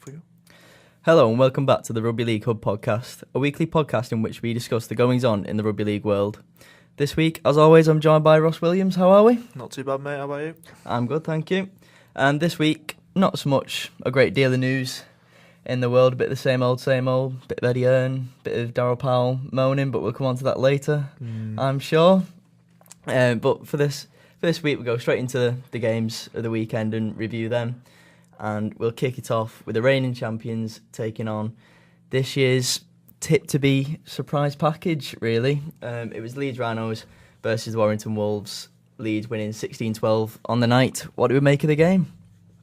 for you. Hello and welcome back to the Rugby League Hub podcast, a weekly podcast in which we discuss the goings-on in the rugby league world. This week, as always, I'm joined by Ross Williams. How are we? Not too bad, mate. How about you? I'm good, thank you. And this week, not so much a great deal of news in the world, a bit of the same old, bit of Eddie Hearn, bit of Darryl Powell moaning, but we'll come on to that later, I'm sure. But for this week, we'll go straight into the games of the weekend and review them. And we'll kick it off with the reigning champions taking on this year's tip-to-be surprise package, really. It was Leeds Rhinos versus Warrington Wolves. Leeds winning 16-12 on the night. What do we make of the game?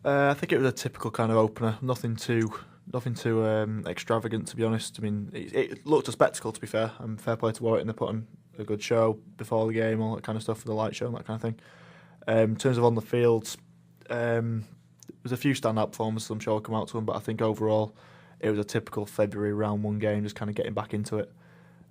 I think it was a typical kind of opener. Nothing too extravagant, to be honest. I mean, it looked a spectacle, to be fair. And fair play to Warrington. They put on a good show before the game, all that kind of stuff, for the light show and that kind of thing. In terms of on the field, there's a few standout performances I'm sure will come out to them, but I think overall it was a typical February round one game, just kind of getting back into it.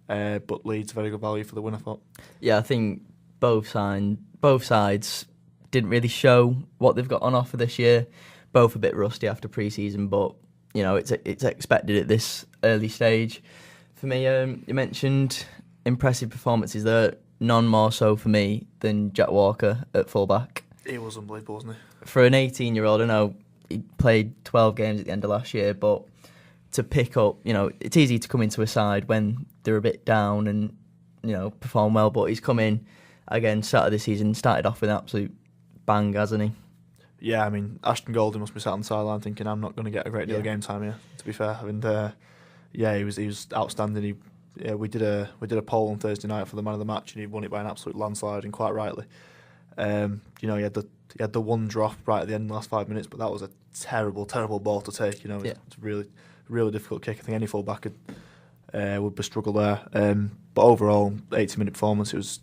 But Leeds, very good value for the win, I thought. Yeah, I think both sides didn't really show what they've got on offer this year. Both a bit rusty after pre-season, but you know it's expected at this early stage. For me, you mentioned impressive performances there. None more so for me than Jack Walker at fullback. He was unbelievable, wasn't he? For an 18-year-old, I know he played 12 games at the end of last year, but to pick up, it's easy to come into a side when they're a bit down and, perform well, but he's come in again, start of the season, started off with an absolute bang, hasn't he? Yeah, I mean, Ashton Golding must be sat on the sideline thinking, I'm not going to get a great deal of game time here, to be fair. And he was outstanding. We did a poll on Thursday night for the man of the match, and he won it by an absolute landslide, and quite rightly. He had the one drop right at the end of the last 5 minutes, but that was a terrible ball to take. It's really, really difficult kick. I think any fullback would struggle there. But overall, 80-minute performance. It was,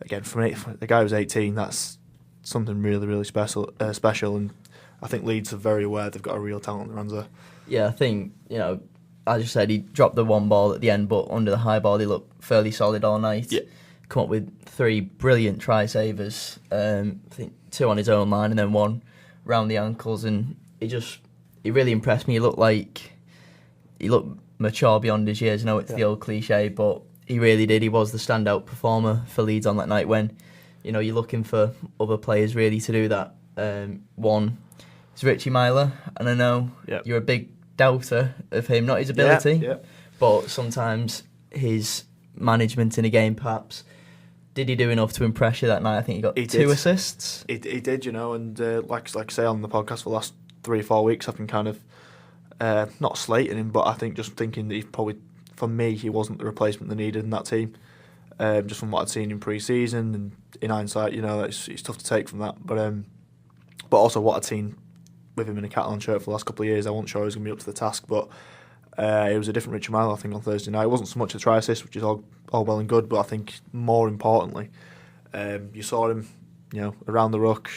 again, for the guy who was 18, that's something really, really special. And I think Leeds are very aware they've got a real talent on their hands there. Yeah, I think, as you said, he dropped the one ball at the end, but under the high ball, he looked fairly solid all night. Yeah. Come up with 3 brilliant try savers. I think 2 on his own line and then 1 round the ankles, and he really impressed me. He looked mature beyond his years. I know it's the old cliche, but he really did. He was the standout performer for Leeds on that night when, you're looking for other players really to do that. One is Richie Myler, and I know you're a big doubter of him, not his ability, but sometimes his management in a game perhaps. Did he do enough to impress you that night? I think he got 2 assists. He did, and like I say on the podcast for the last 3 or 4 weeks, I've been kind of not slating him, but I think just thinking that for me, he wasn't the replacement they needed in that team. Just from what I'd seen in pre-season, and in hindsight, it's tough to take from that. But also what I'd seen with him in a Catalan shirt for the last couple of years, I wasn't sure he was going to be up to the task, but it was a different Richard Mile, I think, on Thursday night. It wasn't so much a try assist, which is all well and good, but I think more importantly, you saw him, around the ruck.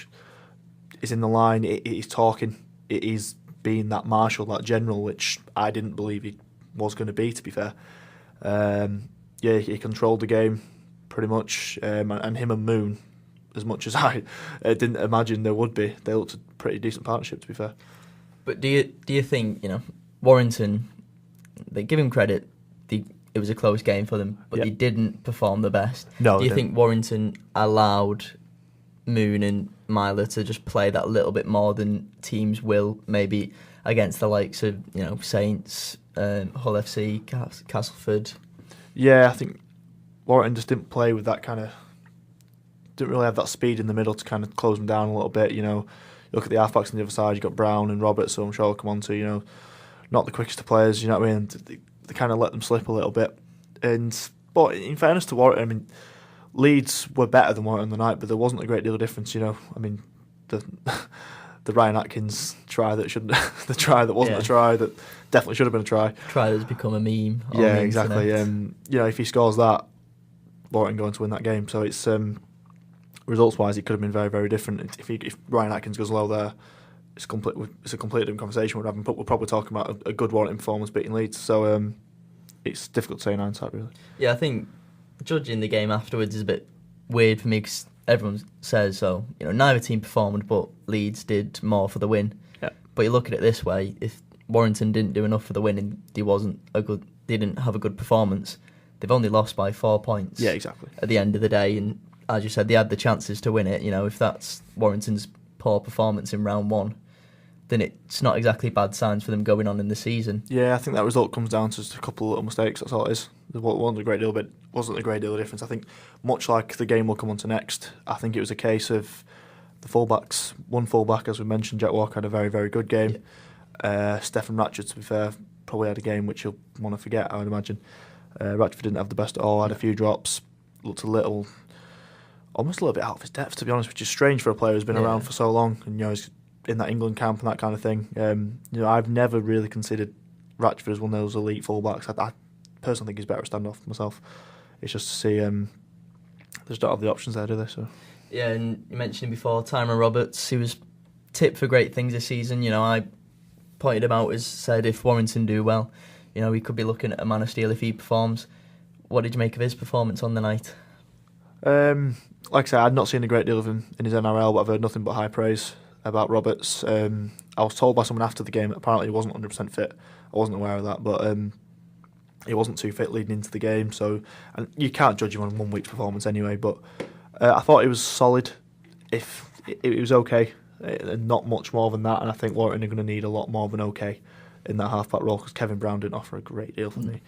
He's in the line. He's talking. He's being that marshal, that general, which I didn't believe he was going to be. To be fair, he controlled the game pretty much, and him and Moon, as much as I didn't imagine there would be, they looked a pretty decent partnership. To be fair, but do you think Warrington? They give him credit. It was a close game for them, but they didn't perform the best. No, do you think Warrington allowed Moon and Myler to just play that little bit more than teams will, maybe against the likes of Saints, Hull FC, Castleford? Yeah, I think Warrington just didn't play with that kind of. Didn't really have that speed in the middle to kind of close them down a little bit. Look at the halfbacks on the other side. You got Brown and Roberts, so I'm sure I'll come on to. Not the quickest of players, you know what I mean? They kind of let them slip a little bit. But in fairness to Warrington, I mean, Leeds were better than Warrington on the night, but there wasn't a great deal of difference, I mean, the Ryan Atkins try that shouldn't, the try that wasn't a try that definitely should have been a try. Try that's become a meme. Yeah, exactly. If he scores that, Warrington going to win that game. So it's results-wise, it could have been very, very different. If Ryan Atkins goes low there, it's a completely different conversation we're having, but we're probably talking about a good Warrington performance beating Leeds. So it's difficult to say in hindsight, really. Yeah, I think judging the game afterwards is a bit weird for me because everyone says so. Neither team performed, but Leeds did more for the win. Yeah. But you look at it this way: if Warrington didn't do enough for the win and they didn't have a good performance. They've only lost by 4 points. Yeah, exactly. At the end of the day, and as you said, they had the chances to win it. If that's Warrington's poor performance in round one, then it's not exactly bad signs for them going on in the season. Yeah, I think that result comes down to just a couple of little mistakes. That's all it is. It wasn't a great deal of difference. I think much like the game we'll come on to next, I think it was a case of the fullbacks. One fullback, as we mentioned, Jack Walker had a very, very good game. Yeah. Stefan Ratchford, to be fair, probably had a game which you'll want to forget, I would imagine. Ratchford didn't have the best at all, had a few drops, looked almost a little bit out of his depth, to be honest, which is strange for a player who's been around for so long and he's in that England camp and that kind of thing. I've never really considered Ratchford as one of those elite fullbacks. I personally think he's better at standoff myself. It's just to see they just don't have the options there, do they? So yeah, and you mentioned before, Tyrone Roberts, he was tipped for great things this season. I pointed him out as said if Warrington do well, we could be looking at a Man of Steel if he performs. What did you make of his performance on the night? Like I said, I'd not seen a great deal of him in his NRL, but I've heard nothing but high praise about Roberts. I was told by someone after the game that apparently he wasn't 100% fit. I wasn't aware of that, but he wasn't too fit leading into the game. So, and you can't judge him on 1 week's performance anyway. But I thought he was solid. If it was okay, not much more than that. And I think Warrington are going to need a lot more than okay in that half-back role because Kevin Brown didn't offer a great deal for me.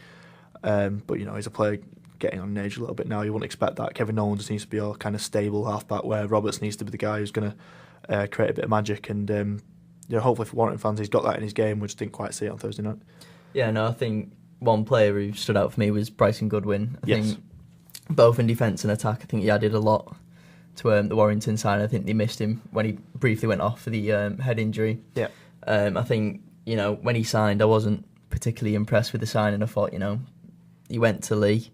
But he's a player getting on in age a little bit now. You wouldn't expect that. Kevin Nolan just needs to be a kind of stable half-back, where Roberts needs to be the guy who's going to create a bit of magic. And hopefully for Warrington fans, he's got that in his game. We just didn't quite see it on Thursday night. Yeah, no, I think one player who stood out for me was Bryson Goodwin. I think both in defence and attack, I think he added a lot to the Warrington side. I think they missed him when he briefly went off for the head injury. Yeah. I think, when he signed, I wasn't particularly impressed with the signing. I thought, he went to Lee,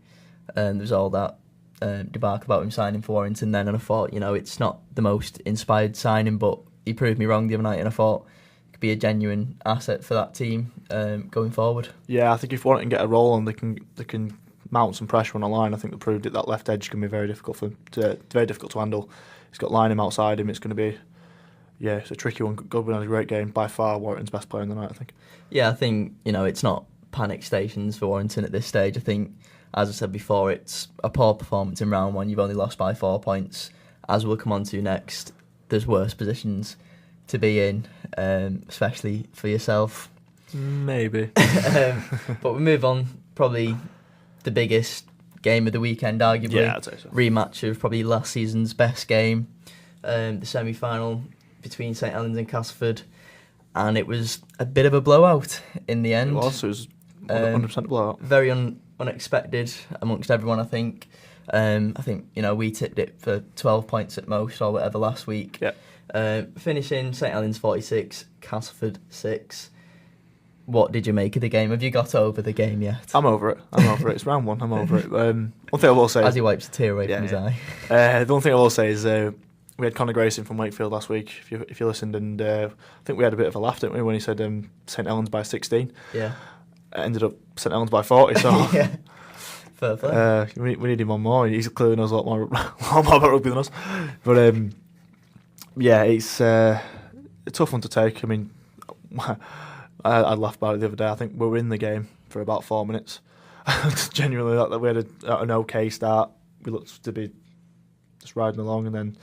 and there was all that debacle about him signing for Warrington then, and I thought, it's not the most inspired signing, but he proved me wrong the other night, and I thought he could be a genuine asset for that team going forward. Yeah, I think if Warrington get a roll and they can mount some pressure on the line, I think they proved it. That left edge can be very difficult to handle. He's got Lynham outside him. It's going to be, it's a tricky one. Goodwin had a great game, by far Warrington's best player in the night, I think. Yeah, I think it's not panic stations for Warrington at this stage. I think, as I said before, it's a poor performance in round one. You've only lost by 4 points. As we'll come on to next, there's worse positions to be in, especially for yourself. Maybe. But we move on, probably the biggest game of the weekend, arguably. Yeah, I'd say so. Rematch of probably last season's best game, the semi-final between St Helens and Castleford. And it was a bit of a blowout in the end. It was 100% blowout. Very unexpected amongst everyone, I think. We tipped it for 12 points at most or whatever last week. Yeah. Finishing St Helens 46, Castleford 6. What did you make of the game? Have you got over the game yet? I'm over it. It's round one. I'm over it. One thing I will say... As he wipes a tear away from his eye. The one thing I will say is we had Conor Grayson from Wakefield last week, if you listened, and I think we had a bit of a laugh, didn't we, when he said St Helens by 16. Yeah. It ended up St Helens by 40, so... Yeah. Fair play. We need him on more. He's clearly knows a lot more about rugby than us. But, it's a tough one to take. I mean... I laughed about it the other day. I think we were in the game for about 4 minutes. Genuinely, that we had an okay start. We looked to be just riding along, and then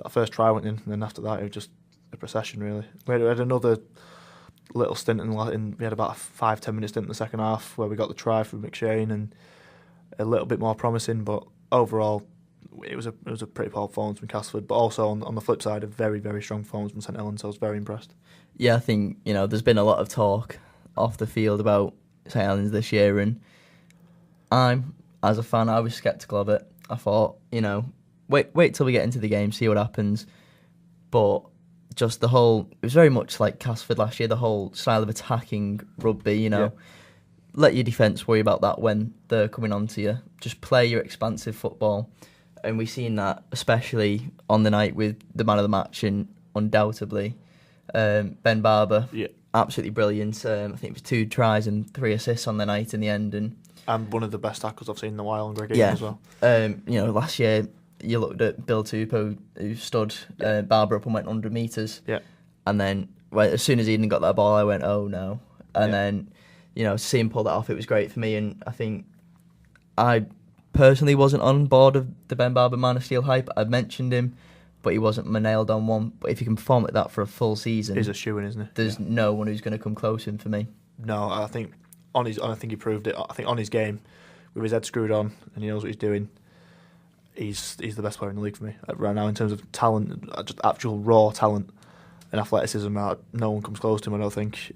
that first try went in, and then after that it was just a procession, really. We had another little stint we had about a 5-10 minute stint in the second half where we got the try from McShane, and a little bit more promising, but overall it was a pretty poor performance from Castleford, but also on the flip side, a very, very strong performance from St Helens, so I was very impressed. Yeah, I think, there's been a lot of talk off the field about St Helens this year, and as a fan, I was sceptical of it. I thought, wait till we get into the game, see what happens. But just it was very much like Castleford last year, the whole style of attacking rugby, let your defence worry about that when they're coming onto you. Just play your expansive football. And we've seen that, especially on the night with the man of the match, and undoubtedly Ben Barber. Yeah. Absolutely brilliant. I think it was 2 tries and 3 assists on the night in the end. And one of the best tackles I've seen in a while on Greg Egan as well. Last year you looked at Bill Tupou, who stood Barber up and went 100 metres. Yeah. And then as soon as Eden got that ball, I went, oh no. And then, see him pull that off, it was great for me. And I think I personally wasn't on board of the Ben Barber Man of Steel hype. I mentioned him, but he wasn't my nailed on one. But if he can perform like that for a full season, he's a shoo-in, isn't he? There's no one who's going to come close to him for me. No, I think I think he proved it. I think on his game, with his head screwed on and he knows what he's doing, he's the best player in the league for me right now in terms of talent, just actual raw talent and athleticism. No one comes close to him, I don't think.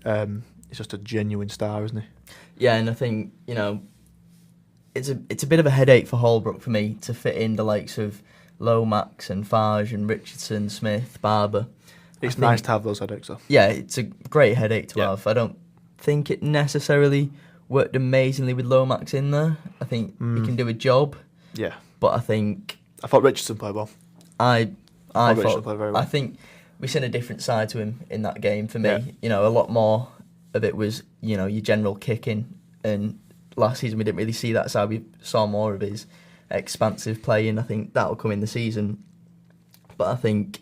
He's just a genuine star, isn't he? Yeah, and I think it's a bit of a headache for Holbrook for me to fit in the likes of Lomax and Farge and Richardson, Smith, Barber. It's nice to have those headaches, though. Yeah, it's a great headache to have. I don't think it necessarily worked amazingly with Lomax in there. I think he can do a job. Yeah. But I thought Richardson played well. I thought Richardson played very well. I think we seen a different side to him in that game for me. Yeah. A lot more of it was, your general kicking. And last season we didn't really see that side. We saw more of his expansive play, and I think that'll come in the season. But I think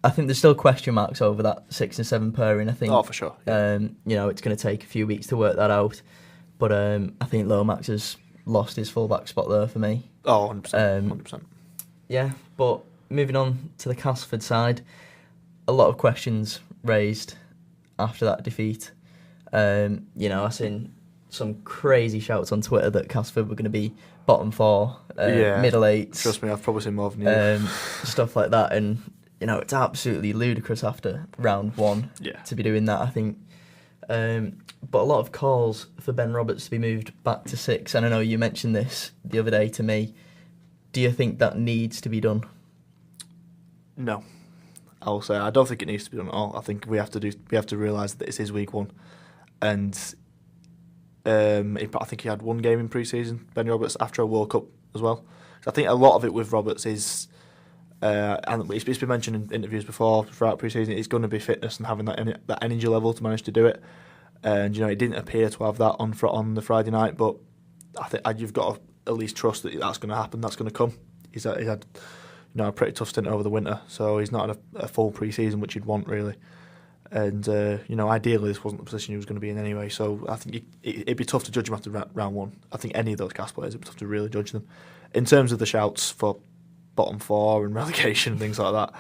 there's still question marks over that 6 and 7 pairing. I think. Oh, for sure. Yeah. It's going to take a few weeks to work that out. But I think Lomax has lost his fullback spot there for me. Oh, 100%. 100%. Yeah, but moving on to the Castleford side, a lot of questions raised after that defeat. I seen some crazy shouts on Twitter that Castleford were going to be bottom 4, middle 8s. Trust me, I've probably seen more than you. Stuff like that, and it's absolutely ludicrous after round 1 to be doing that, I think. But a lot of calls for Ben Roberts to be moved back to 6, and I know you mentioned this the other day to me. Do you think that needs to be done? No. I'll say I don't think it needs to be done at all. I think we have to realise that it's his week 1. And I think he had one game in pre-season, Ben Roberts, after a World Cup as well. So I think a lot of it with Roberts is, and it's been mentioned in interviews before throughout pre-season, it's going to be fitness and having that energy level to manage to do it. And he didn't appear to have that on the Friday night, but I think you've got to at least trust that that's going to happen. That's going to come. He's had a pretty tough stint over the winter, so he's not had a full pre-season, which you'd want really. And ideally this wasn't the position he was going to be in anyway. So I think it'd be tough to judge him after round 1. I think any of those cast players, it'd be tough to really judge them. In terms of the shouts for bottom 4 and relegation and things like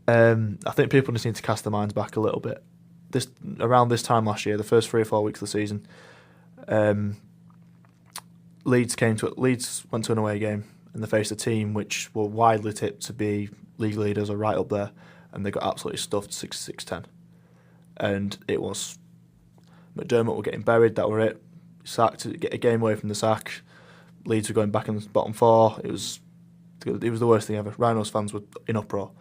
that, I think people just need to cast their minds back a little bit. Around this time last year, the first 3 or 4 weeks of the season, Leeds went to an away game and they faced a team which were widely tipped to be league leaders or right up there, and they got absolutely stuffed 6-10. And it was McDermott were getting buried, that were it. Sacked to get a game away from the sack. Leeds were going back in the bottom 4. It was the worst thing ever. Rhinos fans were in uproar.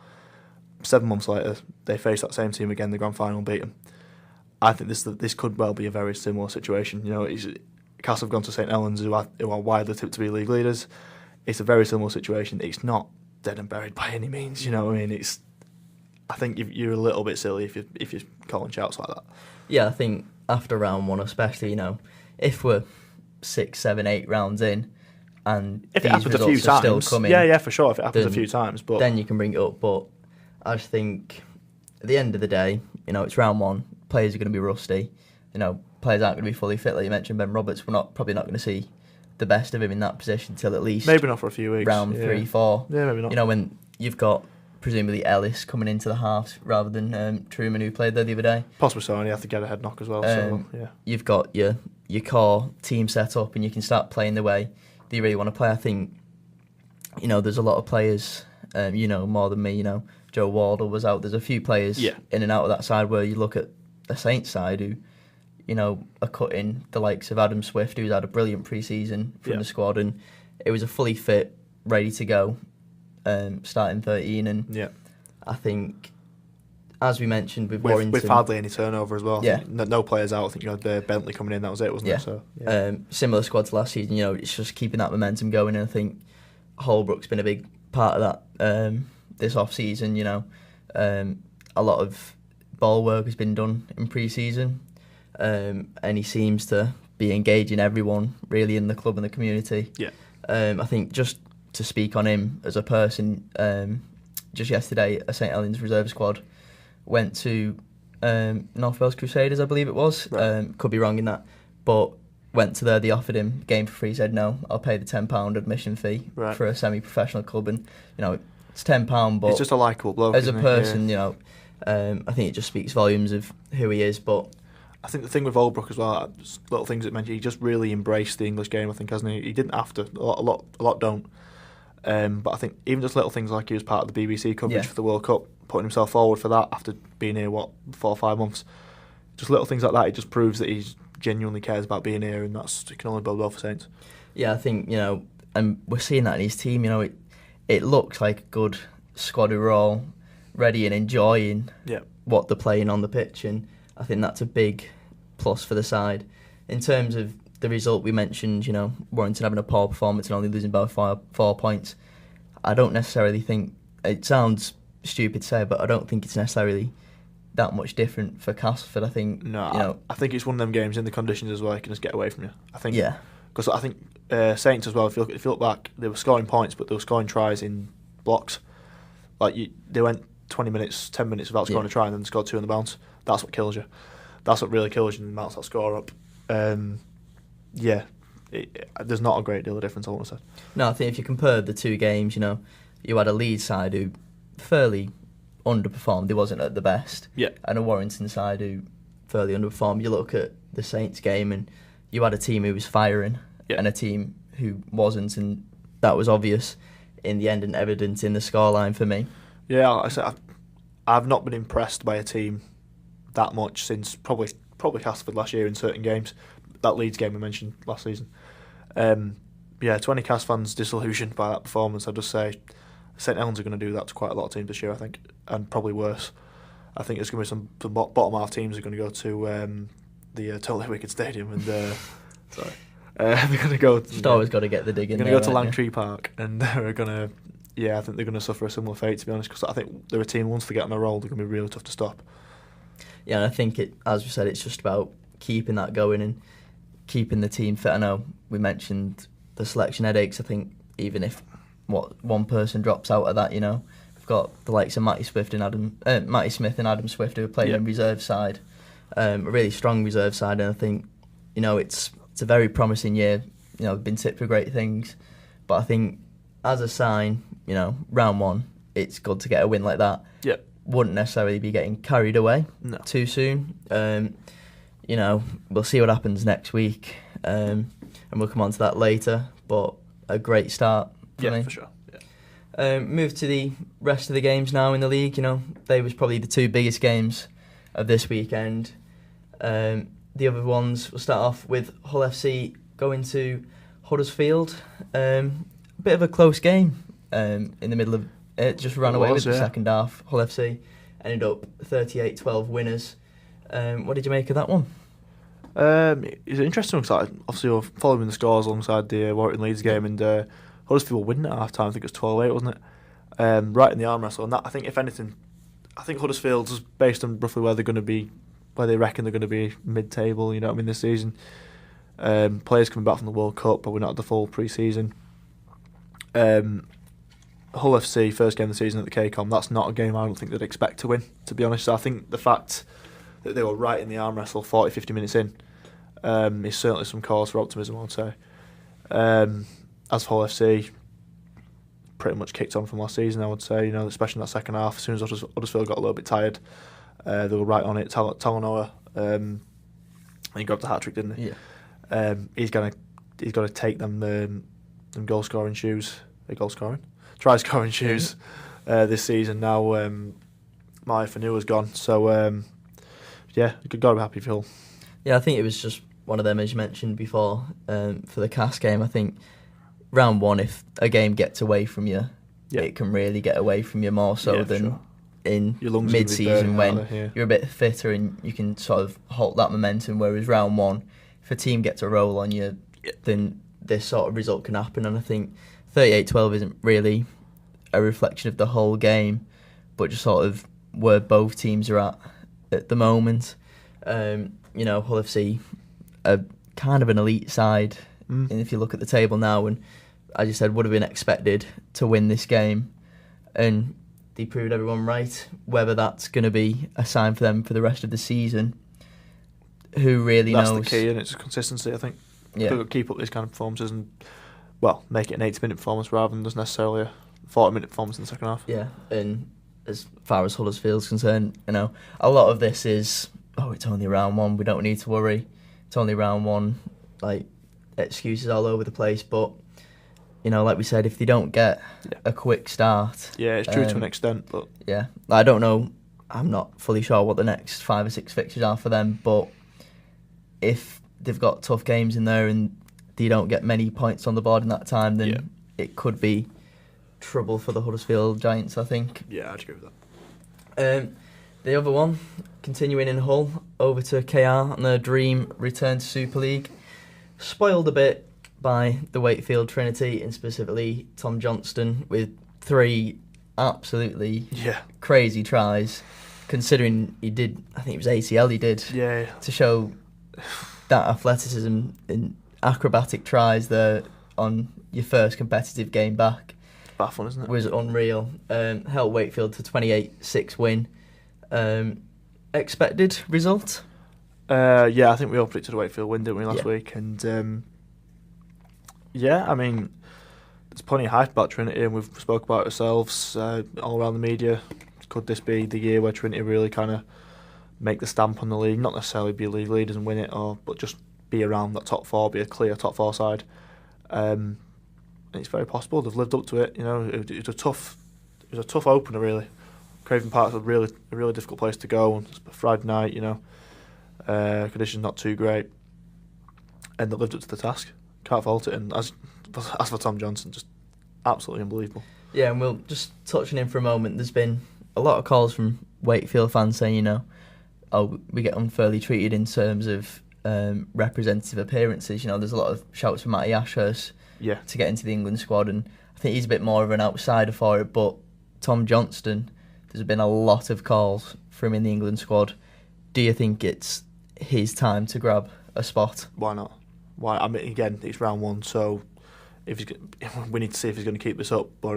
7 months later, they faced that same team again, the grand final, and beat them. I think this could well be a very similar situation. Castle have gone to St Helens, who are widely tipped to be league leaders. It's a very similar situation. It's not dead and buried by any means. You know what I mean? I think you're a little bit silly if you're calling shouts like that. Yeah, I think after round 1, especially, if we're 6, 7, 8 rounds in, and if these it happens results a few are times, still coming, yeah, for sure. If it happens a few times, but then you can bring it up. But I just think at the end of the day, it's round 1. Players are going to be rusty. Players aren't going to be fully fit. Like you mentioned, Ben Roberts, we're probably not going to see the best of him in that position till at least maybe not for a few weeks. Round 3, 4. Yeah, maybe not. When you've got presumably Ellis coming into the halves rather than Truman, who played there the other day. Possibly so, and he had to get a head knock as well. So yeah, you've got your core team set up, and you can start playing the way that you really want to play. I think there's a lot of players, more than me. Joe Wardle was out. There's a few players in and out of that side where you look at the Saints side who, are cutting the likes of Adam Swift, who's had a brilliant pre-season from the squad, and it was a fully fit, ready to go, starting 13. And I think, as we mentioned with Warrington, with hardly any turnover as well. Yeah, no players out. I think you had Bentley coming in. That was it, wasn't it? So similar squad to last season. It's just keeping that momentum going, and I think Holbrook's been a big part of that this off season. A lot of ball work has been done in pre-season. And he seems to be engaging everyone really in the club and the community. Yeah. I think just to speak on him as a person, just yesterday a St Helens reserve squad went to North Wales Crusaders, I believe it was. Right. Could be wrong in that, but went to there. They offered him game for free. Said no, I'll pay the £10 admission fee for a semi-professional club, and it's £10. But he's just a likeable bloke. As a person, I think it just speaks volumes of who he is. But I think the thing with Oldbrook as well, little things that mentioned, he just really embraced the English game, I think, hasn't he? He didn't have to. A lot don't. But I think even just little things like he was part of the BBC coverage for the World Cup, putting himself forward for that after being here, 4 or 5 months. Just little things like that, it just proves that he genuinely cares about being here, and it can only bode well for Saints. Yeah, I think, and we're seeing that in his team, it looks like a good squad who are all ready and enjoying what they're playing on the pitch, and I think that's a big plus for the side. In terms of the result we mentioned, Warrington having a poor performance and only losing by 4 points, I don't necessarily think, it sounds stupid to say, but I don't think it's necessarily that much different for Castleford. I think I think it's one of them games in the conditions as well. It can just get away from you. I think because I think Saints as well. If you look back, they were scoring points, but they were scoring tries in blocks. Like they went 20 minutes, 10 minutes without scoring a try, and then scored 2 on the bounce. That's what kills you. That's what really kills you and mounts that score up. There's not a great deal of difference, I want to say. No, I think if you compare the two games, you had a Leeds side who fairly underperformed. They wasn't at the best. Yeah. And a Warrington side who fairly underperformed. You look at the Saints game and you had a team who was firing and a team who wasn't, and that was obvious in the end and evident in the scoreline for me. Yeah, like I said, I've not been impressed by a team that much since probably Castleford last year in certain games. That Leeds game I mentioned last season. To any Cas fans disillusioned by that performance, I'd just say St Helens are going to do that to quite a lot of teams this year, I think, and probably worse. I think there's going to be some bottom half teams are going to go to the Totally Wicked Stadium and they're going to go. Just always got to get the dig in. They're going to go to Langtree Park and they're going to. Yeah, I think they're going to suffer a similar fate, to be honest, because I think they're a team, once they get on a roll, they're going to be really tough to stop. Yeah, and I think, as we said, it's just about keeping that going and keeping the team fit. I know we mentioned the selection headaches. I think even if one person drops out of that, we've got the likes of Matty Smith and Adam Swift who are playing in reserve side, a really strong reserve side, and I think it's a very promising year. They've been tipped for great things, but I think as a sign, round one, it's good to get a win like that. Yeah. Wouldn't necessarily be getting carried away too soon. We'll see what happens next week, and we'll come on to that later. But a great start for me. For sure. Yeah. Move to the rest of the games now in the league. They was probably the 2 biggest games of this weekend. The other ones, we'll start off with Hull FC going to Huddersfield. Bit of a close game in the middle of it. Just ran away with the second half. Hull FC ended up 38-12 winners. What did you make of that one? It's interesting because obviously you're following the scores alongside the Warrington Leeds game, and Huddersfield were winning at half time. I think it was 12-8, wasn't it? Right in the arm wrestle, and that, I think, if anything, I think Huddersfield's based on roughly where they're going to be, where they reckon they're going to be mid-table. This season. Players coming back from the World Cup, but we're not at the full pre-season. Hull FC, first game of the season at the KCOM, that's not a game I don't think they'd expect to win, to be honest. So I think the fact that they were right in the arm wrestle 40-50 minutes in is certainly some cause for optimism, I would say. As for Hull FC, pretty much kicked on from last season, I would say, especially in that second half. As soon as Huddersfield got a little bit tired, they were right on it. Talanoa, he grabbed the hat-trick, didn't he? Yeah. He's got to take them goal-scoring shoes. Try-scoring shoes this season. Now Maya Fanua's gone, so got to be happy for Hull. Yeah, I think it was just one of them, as you mentioned before, for the Cas game. I think round one, if a game gets away from you, it can really get away from you more so than in mid-season when you're a bit fitter and you can sort of halt that momentum, whereas round one, if a team gets a roll on you, then this sort of result can happen. And I think 38-12 isn't really a reflection of the whole game, but just sort of where both teams are at the moment. Hull FC are kind of an elite side, and if you look at the table now, and as you said, would have been expected to win this game. And they proved everyone right. Whether that's going to be a sign for them for the rest of the season, who really knows? That's the key, and it's consistency, I think. Yeah. They've got to keep up these kind of performances and, well, make it an 80-minute performance rather than just necessarily a 40-minute performance in the second half. Yeah, and as far as Huddersfield's concerned, you know, a lot of this is, it's only round one, we don't need to worry. It's only round one, like, excuses all over the place, but, you know, like we said, if they don't get a quick start... Yeah, it's true to an extent, but... Yeah, I don't know, I'm not fully sure what the next 5 or 6 fixtures are for them, but if they've got tough games in there and they don't get many points on the board in that time, then it could be trouble for the Huddersfield Giants, I think. Yeah, I'd agree with that. The other one, continuing in Hull, over to KR on their dream return to Super League. Spoiled a bit by the Wakefield Trinity, and specifically Tom Johnston, with 3 absolutely crazy tries, considering he did, I think it was ACL he did, to show that athleticism in acrobatic tries there on your first competitive game back. Baffling, isn't it? Was unreal. Helped Wakefield to 28-6 win. Expected result? Yeah, I think we all predicted a Wakefield win, didn't we, last week? And I mean, there's plenty of hype about Trinity, and we've spoke about it ourselves all around the media. Could this be the year where Trinity really kind of make the stamp on the league? Not necessarily be league leaders and win it, but just be around that top 4, be a clear top 4 side. And it's very possible. They've lived up to it. You know, it was a tough opener, really. Craven Park's a really difficult place to go on a Friday night. You know, conditions not too great, and they lived up to the task. Can't fault it. And as for Tom Johnson, just absolutely unbelievable. Yeah, and we'll just touch on him for a moment. There's been a lot of calls from Wakefield fans saying, you know, we get unfairly treated in terms of representative appearances. You know, there's a lot of shouts for Matty Ashurst to get into the England squad, and I think he's a bit more of an outsider for it. But Tom Johnston, there's been a lot of calls for him in the England squad. Do you think it's his time to grab a spot? Why not? Why? I mean, again, it's round 1, so we need to see if he's going to keep this up. But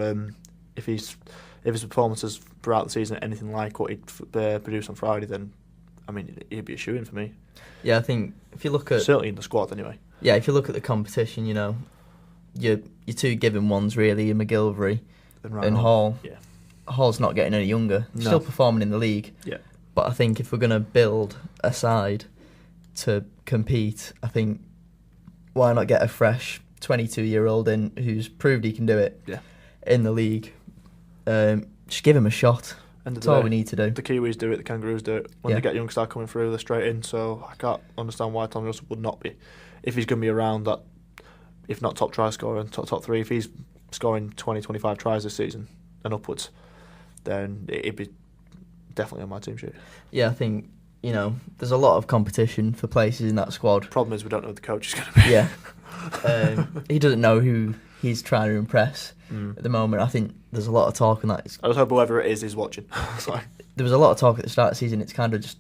if his performances throughout the season are anything like what he'd produced on Friday, then I mean, he'd be a shoo-in for me. Yeah, I think if you look at... Certainly in the squad, anyway. Yeah, if you look at the competition, you know, your 2 given ones, really, in McGilvery and Hall. Yeah. Hall's not getting any younger. He's still performing in the league. Yeah. But I think if we're going to build a side to compete, I think why not get a fresh 22-year-old in who's proved he can do it in the league. Just give him a shot. That's all we need to do. The Kiwis do it, the Kangaroos do it. When they get young star coming through, they're straight in. So I can't understand why Tom Johnson would not be. If he's going to be around that, if not top try scorer, top 3, if he's scoring 20, 25 tries this season and upwards, then it'd be definitely on my team sheet. Yeah, I think, you know, there's a lot of competition for places in that squad. Problem is we don't know who the coach is going to be. Yeah. He doesn't know who he's trying to impress at the moment. I think there's a lot of talk on that. I just hope whoever it is watching. There was a lot of talk at the start of the season. It's kind of just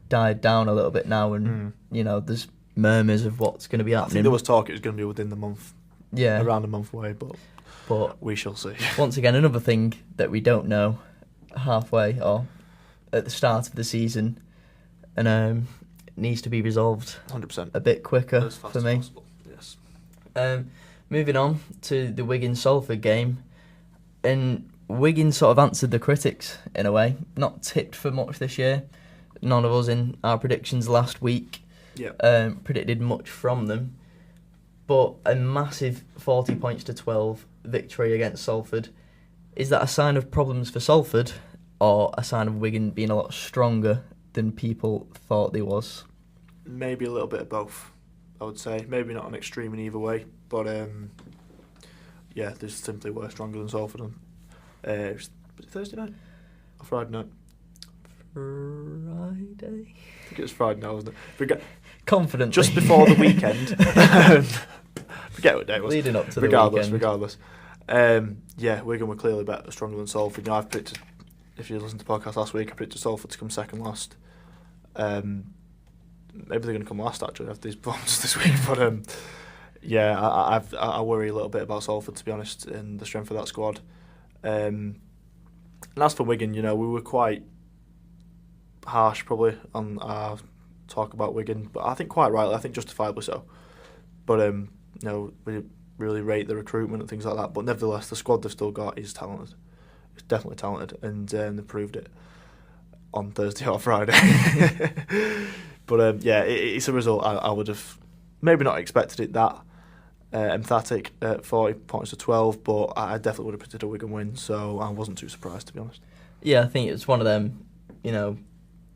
died down a little bit now, and you know, there's murmurs of what's going to be happening. I think there was talk it was going to be within the month. Yeah. Around a month away, but we shall see. Once again, another thing that we don't know halfway or at the start of the season, and it needs to be resolved 100% a bit quicker as fast for me. As possible. Yes. Moving on to the Wigan-Salford game, and Wigan sort of answered the critics in a way. Not tipped for much this year. None of us in our predictions last week predicted much from them. But a massive 40 points to 12 victory against Salford. Is that a sign of problems for Salford, or a sign of Wigan being a lot stronger than people thought they was? Maybe a little bit of both, I would say. Maybe not an extreme in either way, but yeah, they simply were stronger than Salford. Was it Thursday night or Friday night? Friday? I think it was Friday night, wasn't it? Confidently. Just before the weekend. Forget what day it was. Leading up to the weekend. Regardless. Yeah, Wigan were clearly stronger than Salford. You know, I've predicted, if you listened to the podcast last week, I predicted Salford to come second last. Maybe they're going to come last, actually, after these performances this week. But yeah, I worry a little bit about Salford, to be honest, and the strength of that squad. And as for Wigan, we were quite harsh probably on our talk about Wigan, but I think quite rightly, I think justifiably so. But we really rate the recruitment and things like that. But nevertheless, the squad they've still got is talented. It's definitely talented, and they proved it on Thursday or Friday. But it's a result I would have maybe not expected it that emphatic at 40 points to 12, but I definitely would have predicted a Wigan win, so I wasn't too surprised, to be honest. Yeah, I think it's one of them,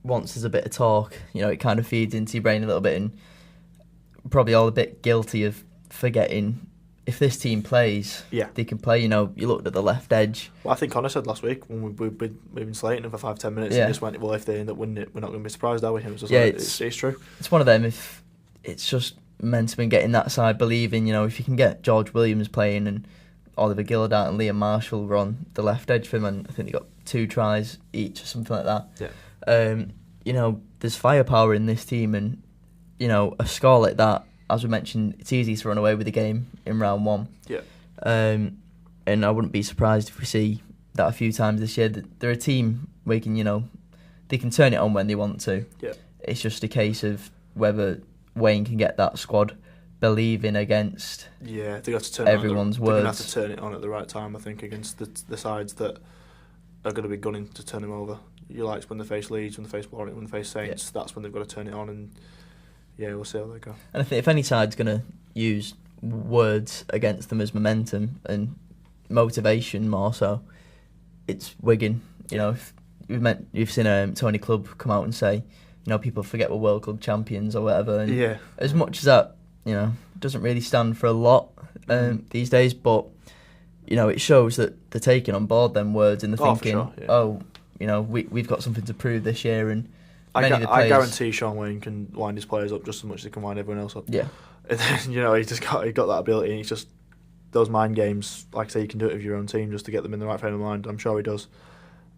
once there's a bit of talk, it kind of feeds into your brain a little bit, and probably all a bit guilty of forgetting if this team plays, they can play. You looked at the left edge. Well, I think Connor said last week when we've been slating them for 5-10 minutes and just went, well, if they end up winning it, we're not going to be surprised, are we? It was just it's true. It's one of them. If it's just meant to be getting that side believing, if you can get George Williams playing and Oliver Gillardart and Liam Marshall were on the left edge for him, and I think they got 2 tries each or something like that. Yeah. There's firepower in this team, and a score like that, as we mentioned, it's easy to run away with the game in round 1. Yeah. And I wouldn't be surprised if we see that a few times this year. They're a team where they can turn it on when they want to. Yeah. It's just a case of whether Wayne can get that squad believing against they got to turn everyone's words. They're going to have to turn it on at the right time, I think, against the sides that are going to be gunning to turn him over. You like when they face Leeds, when they face Warwick, when they face Saints, that's when they've got to turn it on, and we'll see how they go. And I think if any side's going to use words against them as momentum and motivation more so, it's Wigan. If you've seen Tony Clubb come out and say, people forget we're World Club champions or whatever. And as much as that, doesn't really stand for a lot these days, but it shows that they're taking on board them words and they're thinking, we've got something to prove this year. And I guarantee Sean Wayne can wind his players up just as much as he can wind everyone else up. Yeah. And then, he got that ability, and he's just those mind games. Like I say, you can do it with your own team just to get them in the right frame of mind. I'm sure he does.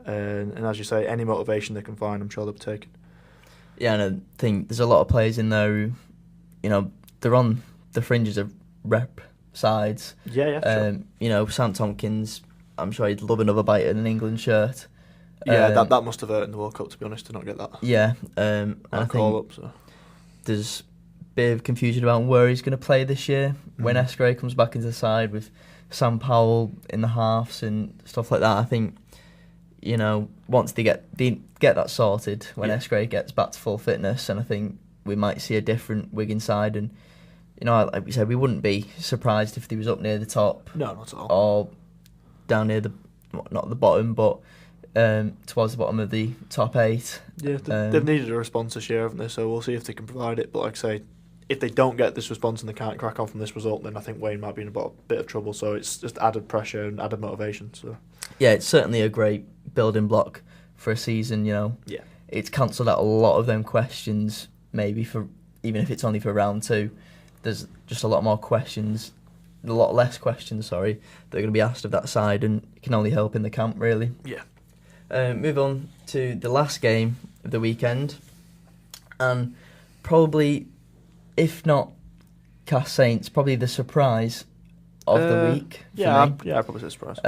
And as you say, any motivation they can find, I'm sure they'll be taken. Yeah, and I think there's a lot of players in there who, they're on the fringes of rep sides. Yeah, sure. Sam Tompkins, I'm sure he'd love another bite in an England shirt. Yeah, that must have hurt in the World Cup, to be honest, to not get that. Yeah, I think there's a bit of confusion about where he's going to play this year when Escray comes back into the side with Sam Powell in the halves and stuff like that. I think, once they get that sorted, when Escray gets back to full fitness, and I think we might see a different Wigan side. And like we said, we wouldn't be surprised if he was up near the top. No, not at all. Or down near not the bottom, but towards the bottom of the top 8. Yeah, they've needed a response this year, haven't they? So we'll see if they can provide it. But like I say, if they don't get this response and they can't crack on from this result, then I think Wayne might be in a bit of trouble. So it's just added pressure and added motivation. So yeah, it's certainly a great building block for a season. Yeah, it's cancelled out a lot of them questions. Maybe for even if it's only for round 2, there's just a lot more questions. A lot less questions, that are going to be asked of that side, and it can only help in the camp, really. Yeah. Move on to the last game of the weekend, and probably, if not Cast Saints, probably the surprise of the week. I'd probably say surprise.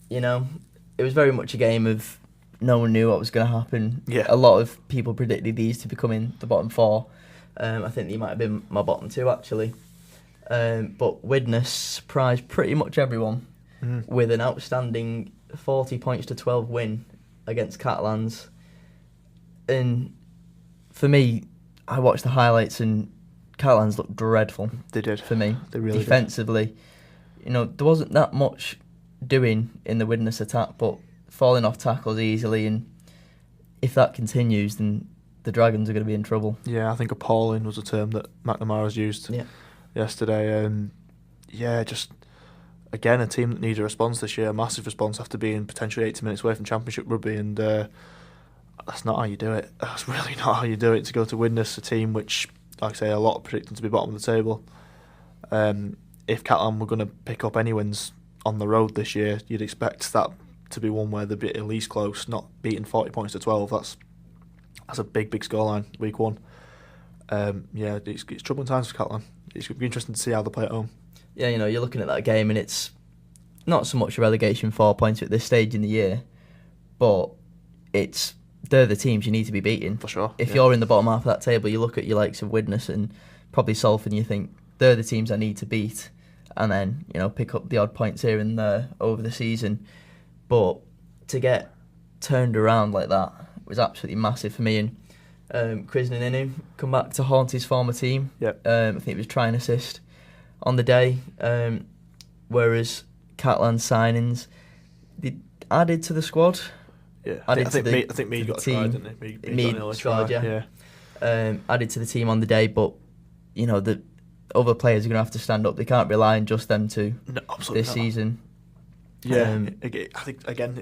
It was very much a game of no one knew what was going to happen. Yeah. A lot of people predicted these to become in the bottom 4. I think they might have been my bottom 2, actually. But Widnes surprised pretty much everyone with an outstanding 40 points to 12 win against Catalans. And for me, I watched the highlights and Catalans looked dreadful. They did. For me. They really defensively. There wasn't that much doing in the Widnes attack, but falling off tackles easily, and if that continues, then the Dragons are going to be in trouble. Yeah, I think appalling was a term that McNamara's used yesterday. Just again a team that needed a response this year, a massive response after being potentially 80 minutes away from Championship rugby, and that's not how you do it. That's really not how you do it, to go to Widnes, a team which, like I say, a lot are predicting to be bottom of the table. If Catalan were going to pick up any wins on the road this year, you'd expect that to be one where they'd be at least close, not beating 40 points to 12. That's a big scoreline, week 1. It's troubling times for Catalan. It's going to be interesting to see how they play at home. Yeah, you're looking at that game and it's not so much a relegation 4 points at this stage in the year, but they're the teams you need to be beating. For sure. If you're in the bottom half of that table, you look at your likes of Widnes and probably Salford and you think, they're the teams I need to beat, and then, pick up the odd points here and there over the season. But to get turned around like that was absolutely massive for me. And Chris Ninu come back to haunt his former team. Yep. I think it was try and assist on the day. Whereas Catalan's signings, they added to the squad. Yeah, I think Mead got a try, didn't he? Mead scored, yeah. Added to the team on the day, but the other players are going to have to stand up. They can't rely on just them two this season. Yeah, I think again,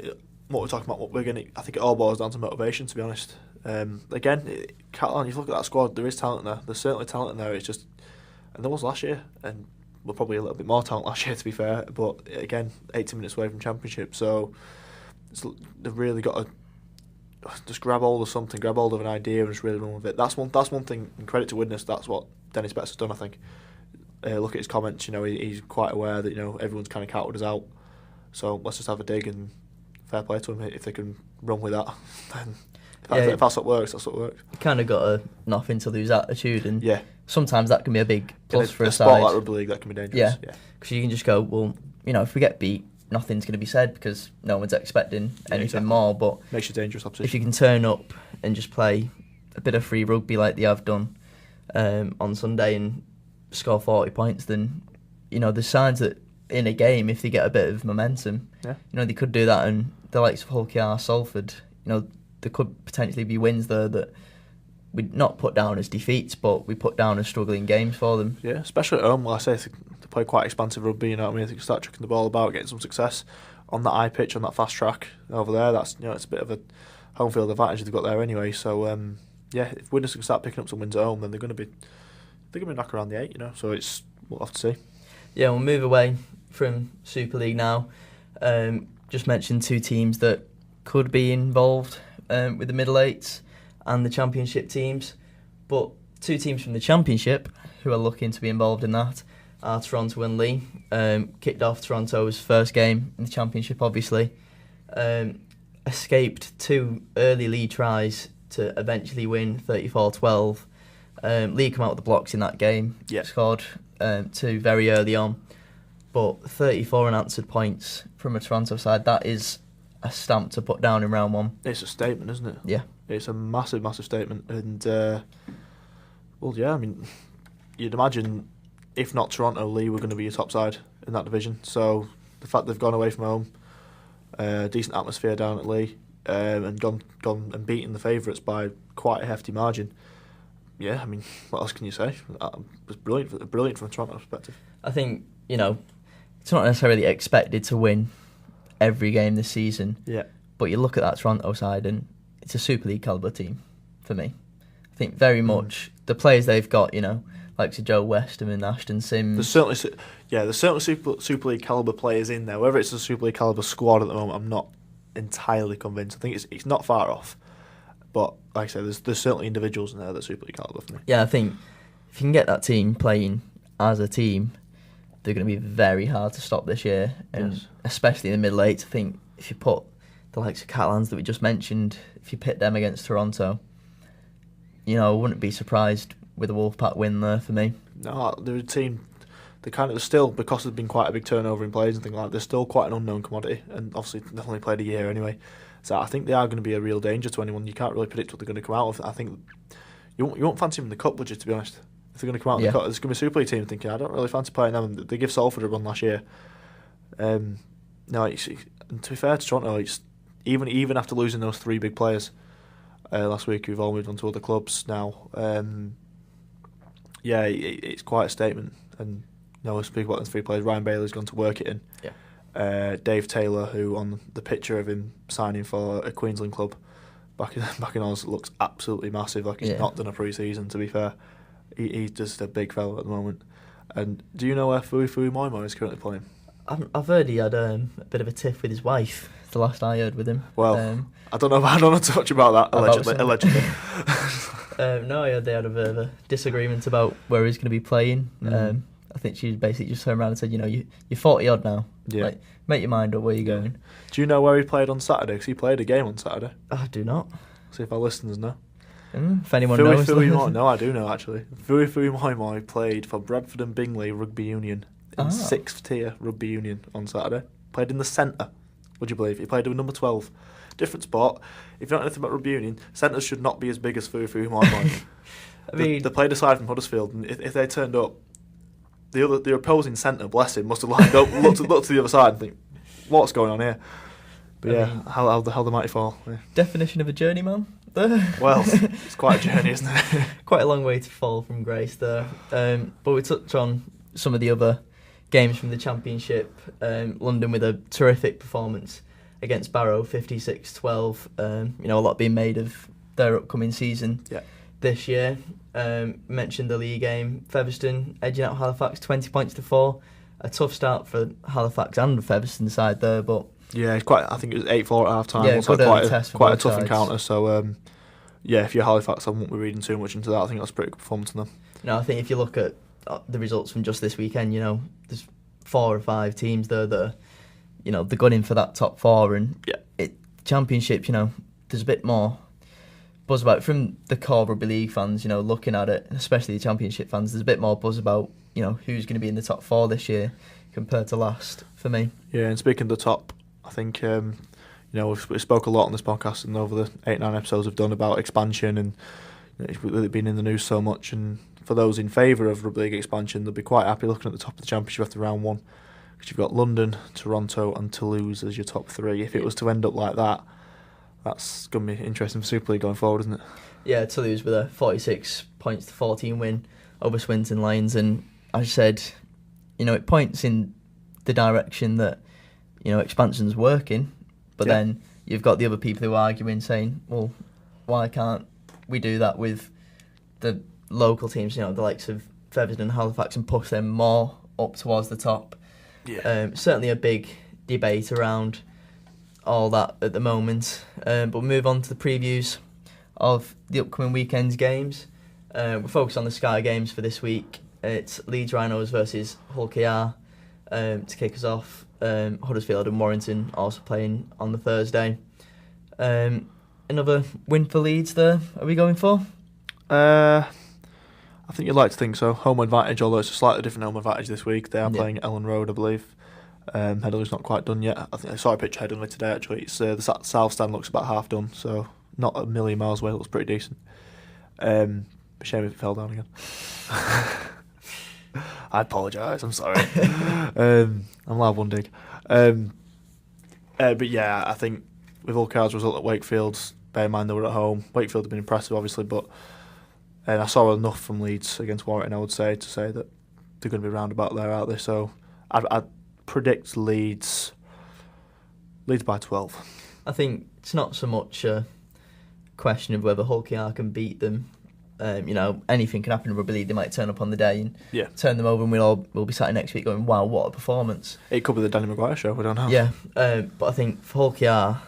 what we're talking about, I think it all boils down to motivation. To be honest, again, Catalan, if you look at that squad, there is talent there. There's certainly talent in there. It's just, and there was last year, and we're probably a little bit more talent last year, to be fair. But again, 80 minutes away from Championship, so they've really got to just grab hold of something, grab hold of an idea, and just really run with it. That's one thing. And credit to Widnes, that's what Dennis Betts has done. I think. Look at his comments. He's quite aware that everyone's kind of counted us out. So let's just have a dig, and fair play to him if they can run with that. Then if that's what works, that's what works. You kind of got a nothing to lose attitude, and sometimes that can be a big plus for a side. Sport like Rugby League, that can be dangerous. Yeah, because you can just go, well, if we get beat, nothing's going to be said because no one's expecting anything more. But makes you dangerous opposition. If you can turn up and just play a bit of free rugby like they have done on Sunday and score 40 points, then there's signs that in a game, if they get a bit of momentum, they could do that. And the likes of Hull KR, Salford, there could potentially be wins there that we'd not put down as defeats, but we put down as struggling games for them. Yeah, especially at home. Like I say, they play quite expansive rugby. You know what I mean? They can start chucking the ball about, getting some success on that high pitch, on that fast track over there. That's it's a bit of a home field advantage they've got there anyway. So if Widnes can start picking up some wins at home, then they're going to be knocking around the 8. So we'll have to see. Yeah, we'll move away from Super League now. Just mentioned two teams that could be involved with the middle eights and the Championship teams, but two teams from the Championship who are looking to be involved in that are Toronto and Leigh. Kicked off Toronto's first game in the Championship, obviously. Escaped two early Leigh tries to eventually win 34-12. Leigh come out with the blocks in that game, scored two very early on, but 34 unanswered points from a Toronto side, that is a stamp to put down in round one. It's a statement, isn't it? Yeah. It's a massive, massive statement. And, I mean, you'd imagine if not Toronto, Leigh were going to be a top side in that division. So the fact they've gone away from home, decent atmosphere down at Leigh, and gone and beaten the favourites by quite a hefty margin. Yeah, I mean, what else can you say? It was brilliant from a Toronto perspective. I think, it's not necessarily expected to win every game this season. Yeah. But you look at that Toronto side and it's a Super League calibre team for me. I think very much the players they've got, like Joe Westham and Ashton Sims. There's certainly Super League calibre players in there. Whether it's a Super League calibre squad at the moment, I'm not entirely convinced. I think it's not far off. But like I said, there's certainly individuals in there that Super League calibre for me. Yeah, I think if you can get that team playing as a team, they're going to be very hard to stop this year. And especially in the middle eight, I think if you put the likes of Catalans that we just mentioned, if you pit them against Toronto, I wouldn't be surprised with a Wolfpack win there for me. No, they're a team. They're still, because there's been quite a big turnover in players and things like that, they're still quite an unknown commodity. And obviously, they've only played a year anyway. So I think they are going to be a real danger to anyone. You can't really predict what they're going to come out of. I think you won't fancy them in the cup, would you, to be honest? If they're going to come out in the cup, there's going to be a Super League team thinking, I don't really fancy playing them. They give Salford a run last year. And to be fair to Toronto, even after losing those three big players last week, who've all moved on to other clubs now, it's quite a statement. And we'll speak about those three players. Ryan Bailey's gone to work it in. Yeah. Dave Taylor, who on the picture of him signing for a Queensland club back in Oz, looks absolutely massive. Like he's not done a pre-season, to be fair. He's just a big fella at the moment. And do you know where Fui Moimo is currently playing? I've heard he had a bit of a tiff with his wife. The last I heard with him. Well, I don't know too much about that. Allegedly. No, they had a bit of a disagreement about where he's going to be playing. I I think she basically just turned around and said, you're 40 odd now. Yeah. Like, make your mind up where you're going. Do you know where he played on Saturday? Because he played a game on Saturday. I do not. See if our listeners know. If anyone knows. No, I do know actually. Fui Moi played for Bradford and Bingley Rugby Union in 6th tier Rugby Union on Saturday. Played in the centre. Would you believe? He played with number 12. Different sport. If you don't know anything about Rugby Union, centres should not be as big as Fui Moi. I mean, they played aside from Huddersfield, and if they turned up, the opposing centre, bless him, must have looked to the other side and think, what's going on here? But how the mighty fall. Yeah. Definition of a journeyman. Well, it's quite a journey, isn't it? Quite a long way to fall from grace there. But we touch on some of the other games from the Championship. London with a terrific performance against Barrow, 56-12. A lot being made of their upcoming season this year. Mentioned the league game. Featherstone edging out Halifax 20 points to 4. A tough start for Halifax and Featherstone side there, but yeah, I think it was 8-4 at half time. Yeah, quite a tough encounter. So if you're Halifax, I won't be reading too much into that. I think that's a pretty good performance from them. No, I think if you look at the results from just this weekend, there's 4 or 5 teams there that they're gunning for that top 4, and Championship, there's a bit more buzz about it from the core Rugby League fans, looking at it, especially the Championship fans. There's a bit more buzz about who's going to be in the top 4 this year compared to last for me. Yeah, and speaking of the top, I think we spoke a lot on this podcast and over the 8-9 episodes we've done about expansion and it's been in the news so much. And for those in favour of Rugby League expansion, they'll be quite happy looking at the top of the Championship after round 1, because you've got London, Toronto, and Toulouse as your top 3. If it was to end up like that, that's going to be interesting for Super League going forward, isn't it? Yeah, Toulouse with a 46 points to 14 win over Swinton Lions, and as I said, it points in the direction that expansion's working, but then you've got the other people who are arguing, saying, well, why can't we do that with the local teams, the likes of Featherstone and Halifax, and push them more up towards the top? Certainly a big debate around all that at the moment, but we'll move on to the previews of the upcoming weekend's games. We're focused on the Sky games for this week. It's Leeds Rhinos versus Hull KR to kick us off. Huddersfield and Warrington also playing on the Thursday. Another win for Leeds there, are we going for? I think you'd like to think so. Home advantage, although it's a slightly different home advantage this week. They are playing at Ellen Road, I believe. Headingley's not quite done yet. I think I saw a picture of Headingley today, actually. It's the south stand looks about half done, so not a million miles away. It looks pretty decent. Shame if it fell down again. I apologise, I'm sorry. I'm loud one dig. But yeah, I think with Hull KR's result at Wakefield, bear in mind they were at home. Wakefield have been impressive, obviously, but I saw enough from Leeds against Warrington, I would say, to say that they're going to be roundabout there, aren't they? So I'd predict Leeds by 12. I think it's not so much a question of whether Hull KR can beat them. Anything can happen in Rugby League. They might turn up on the day and turn them over, and we'll be sat next week going, wow, what a performance. It could be the Danny Maguire show, we don't know. Yeah, but I think for Hull KR,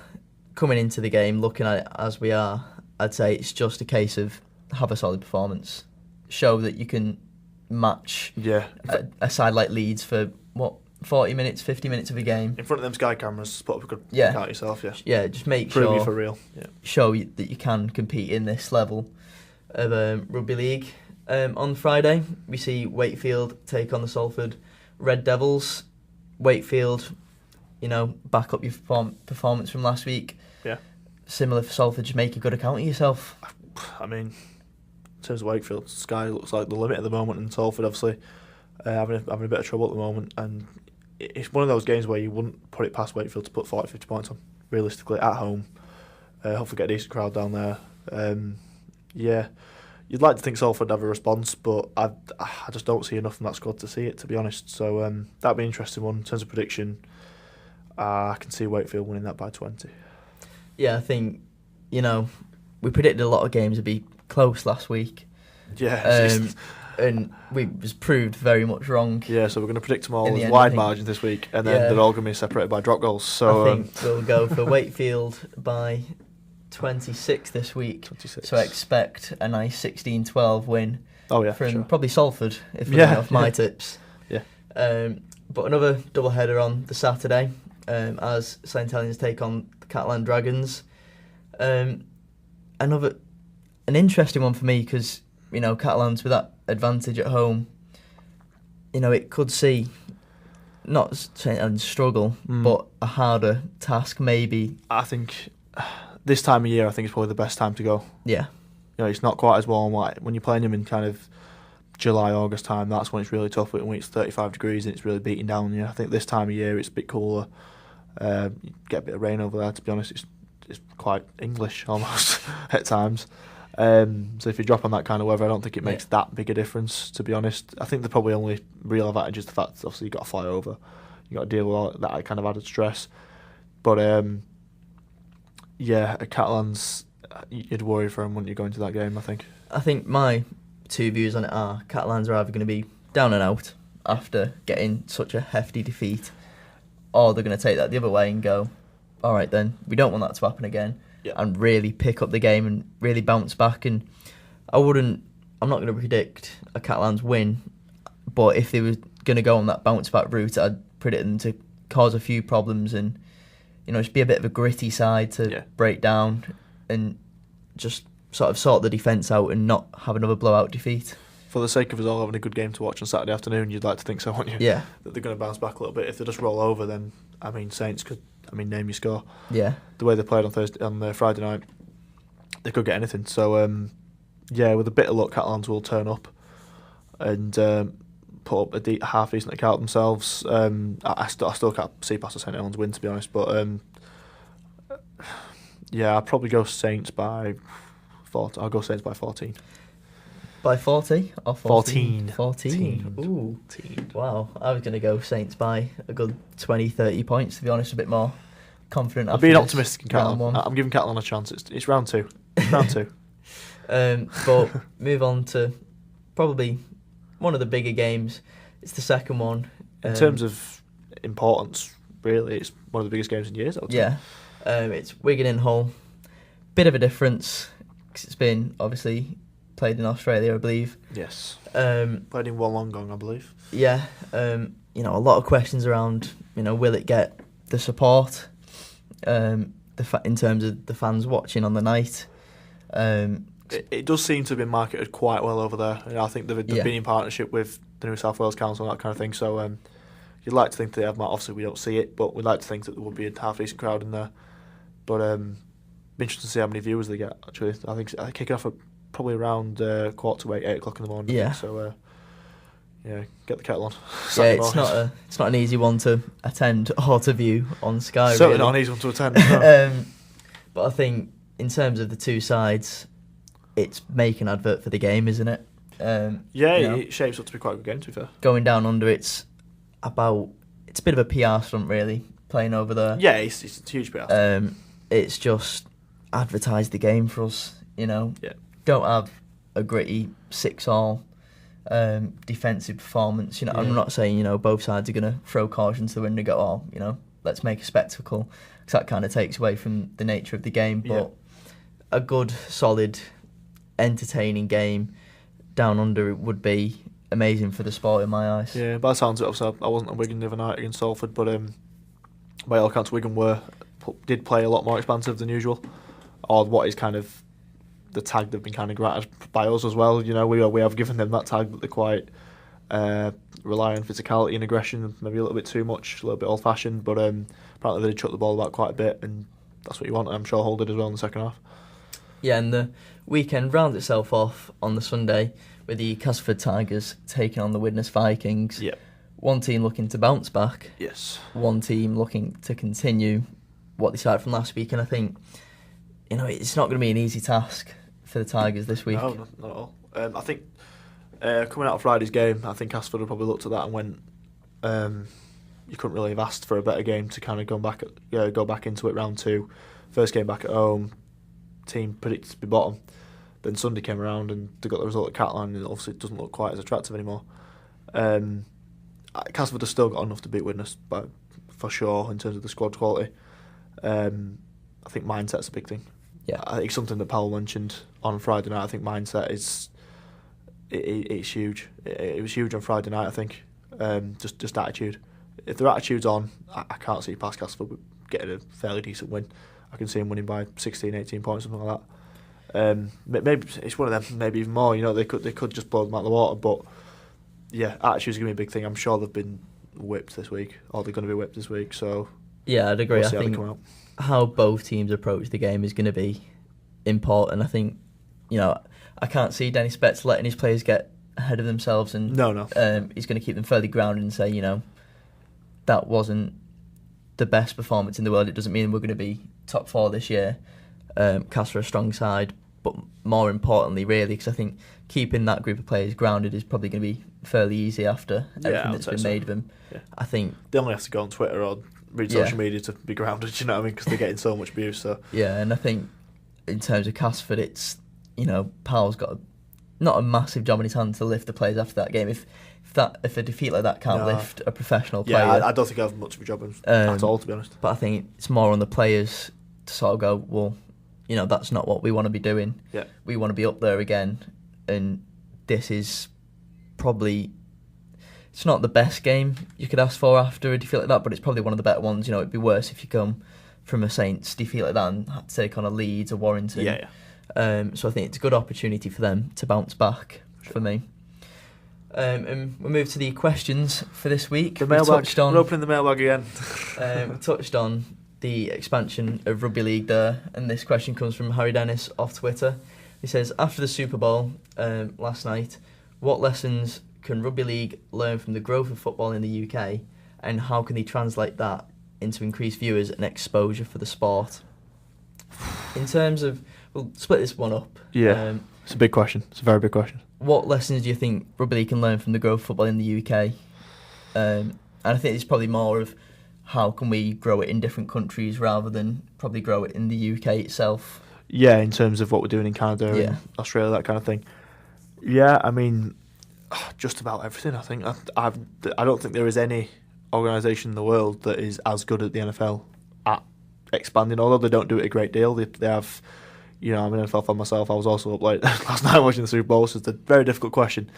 coming into the game, looking at it as we are, I'd say it's just a case of have a solid performance, show that you can match a side like Leeds for, 40 minutes, 50 minutes of a game. In front of them Sky cameras, put up a good count yourself, Yeah, just make Prove you for real. Show that you can compete in this level of Rugby League. On Friday, we see Wakefield take on the Salford Red Devils. Wakefield, back up your performance from last week. Yeah. Similar for Salford, just make a good account of yourself. I mean, in terms of Wakefield, Sky looks like the limit at the moment, and Salford obviously having a bit of trouble at the moment, and it's one of those games where you wouldn't put it past Wakefield to put 40, 50 points on, realistically, at home. Hopefully get a decent crowd down there. You'd like to think Salford have a response, but I just don't see enough from that squad to see it, to be honest. So that'd be an interesting one. In terms of prediction, I can see Wakefield winning that by 20. Yeah, I think, we predicted a lot of games would be close last week. Yeah. And we was proved very much wrong. Yeah, so we're going to predict them all with wide margins this week, and then they're all going to be separated by drop goals. So I think we'll go for Wakefield by 26 this week. 26. So I expect a nice 16-12 win. Oh yeah, from sure. Probably Salford if we're off my tips. But another double header on the Saturday as St Helens take on the Catalan Dragons. An interesting one for me because, you know, Catalans with that advantage at home, you know, it could see not St Helens struggle, but a harder task maybe. I think this time of year, I think it's probably the best time to go. Yeah. You know, it's not quite as warm. Like when you're playing them in kind of July, August time, that's when it's really tough. When it's 35 degrees and it's really beating down. Yeah, I think this time of year it's a bit cooler. You get a bit of rain over there. To be honest, it's quite English almost at times. So if you drop on that kind of weather, I don't think it makes that big a difference. To be honest, I think the probably only real advantage is the fact that obviously you got to fly over, you got to deal with all that kind of added stress. But at Catalans, you'd worry for them when you go into that game. I think my two views on it are Catalans are either going to be down and out after getting such a hefty defeat, or they're going to take that the other way and go, all right then, we don't want that to happen again, and really pick up the game and really bounce back. And I'm not going to predict a Catalans win, but if they were going to go on that bounce back route, I'd predict them to cause a few problems and, you know, just be a bit of a gritty side to break down and just sort of sort the defence out and not have another blowout defeat. For the sake of us all having a good game to watch on Saturday afternoon, you'd like to think so, wouldn't you? Yeah. That they're going to bounce back a little bit. If they just roll over, then, I mean, Saints could, name your score. Yeah. The way they played on Friday night, they could get anything. So, with a bit of luck, Catalans will turn up and put up a half-decent account themselves. I still can't see past the St Helens win, to be honest. But, I'll probably go Saints by 14. I'll go Saints by 14. By 40 or 14? 14. Ooh. 14. Wow. I was going to go Saints by a good 20, 30 points, to be honest, a bit more confident. I'm being optimistic in Catalan. I'm giving Catalan a chance. It's round two. Round two. But move on to probably one of the bigger games. It's the second one. In terms of importance, really, it's one of the biggest games in years, I would say. Yeah. It's Wigan in Hull. Bit of a difference, because it's been, obviously, played in Australia, I believe. Yes. Played in Wollongong, I believe. Yeah. A lot of questions around, will it get the support in terms of the fans watching on the night? It does seem to have been marketed quite well over there. I think they've been in partnership with the New South Wales Council and that kind of thing. So you'd like to think they have. Obviously, we don't see it, but we'd like to think that there would be a half-decent crowd in there. But be interested to see how many viewers they get, actually. I think they kick it off at probably around 7:45, 8 o'clock in the morning. Yeah. So, get the kettle on. It's not an easy one to attend or to view on Sky. Certainly really. not an easy one to attend. No. But I think in terms of the two sides, it's make an advert for the game, isn't it? It shapes up to be quite a good game, to be fair. Going down under, it's a bit of a PR stunt, really, playing over there. Yeah, it's a huge PR stunt. It's just advertise the game for us, Yeah. Don't have a gritty 6-all defensive performance. I'm not saying, both sides are going to throw caution to the wind and go, let's make a spectacle, because that kind of takes away from the nature of the game. But a good, solid, entertaining game down under would be amazing for the sport in my eyes. Yeah, by the sounds of it, obviously, I wasn't at Wigan the other night against Salford, but by all accounts, Wigan did play a lot more expansive than usual, or what is kind of the tag they've been kind of granted by us as well. We have given them that tag that they're quite rely on physicality and aggression, maybe a little bit too much, a little bit old-fashioned, but apparently they did chuck the ball about quite a bit, and that's what you want, and I'm sure Hull did as well in the second half. Yeah, and the weekend rounds itself off on the Sunday with the Castleford Tigers taking on the Widnes Vikings. Yeah. One team looking to bounce back. Yes. One team looking to continue what they started from last week, and I think, it's not going to be an easy task for the Tigers this week. No, not at all. I think coming out of Friday's game, I think Castleford have probably looked at that and went, you couldn't really have asked for a better game to kind of go back into it round two. First game back at home, team predicted to be bottom. Then Sunday came around and they got the result at Catalan, and obviously it doesn't look quite as attractive anymore. Castleford have still got enough to beat Widnes, for sure, in terms of the squad quality. I think mindset's a big thing. Yeah, I think something that Powell mentioned on Friday night. I think mindset is it's huge. It was huge on Friday night, I think. Just attitude. If their attitude's on, I can't see past Castleford getting a fairly decent win. I can see him winning by 16, 18 points, something like that. Maybe it's one of them, maybe even more. They could just blow them out of the water, but yeah, attitude's going to be a big thing. I'm sure they've been whipped this week, or they're going to be whipped this week. So yeah, I'd agree. We'll I think how both teams approach the game is going to be important. I think I can't see Dennis Betts letting his players get ahead of themselves, and no. He's going to keep them fairly grounded and say, that wasn't the best performance in the world. It doesn't mean we're going to be top 4 this year. Cast are a strong side, but more importantly, really, because I think keeping that group of players grounded is probably going to be fairly easy after everything that's been made of them. Yeah. I think they only have to go on Twitter or read social media to be grounded. You know what I mean? Because they're getting so much abuse. So yeah, and I think in terms of Casford, it's Powell's got not a massive job in his hands to lift the players after that game. If a defeat like that can't lift a professional player, I don't think I have much of a job at all, to be honest. But I think it's more on the players to sort of go, well, that's not what we want to be doing. Yeah. We want to be up there again, and this is probably, it's not the best game you could ask for after a defeat like that, but it's probably one of the better ones. It'd be worse if you come from a Saints defeat like that and had to take on a Leeds or Warrington. Yeah. So I think it's a good opportunity for them to bounce back, for me. And we'll move to the questions for this week. The mailbag. We're opening the mailbag again. We touched on the expansion of Rugby League there, and this question comes from Harry Dennis off Twitter. He says, after the Super Bowl last night, what lessons can Rugby League learn from the growth of football in the UK, and how can they translate that into increased viewers and exposure for the sport? In terms of, we'll split this one up. Yeah, it's a big question. It's a very big question. What lessons do you think Rugby League can learn from the growth of football in the UK? And I think it's probably more of how can we grow it in different countries rather than probably grow it in the UK itself. Yeah, in terms of what we're doing in Canada and Australia, that kind of thing. Yeah, I mean, just about everything, I think. I don't think there is any organisation in the world that is as good at the NFL at expanding, although they don't do it a great deal. They have, I'm an NFL fan myself. I was also up late last night watching the Super Bowl, so it's a very difficult question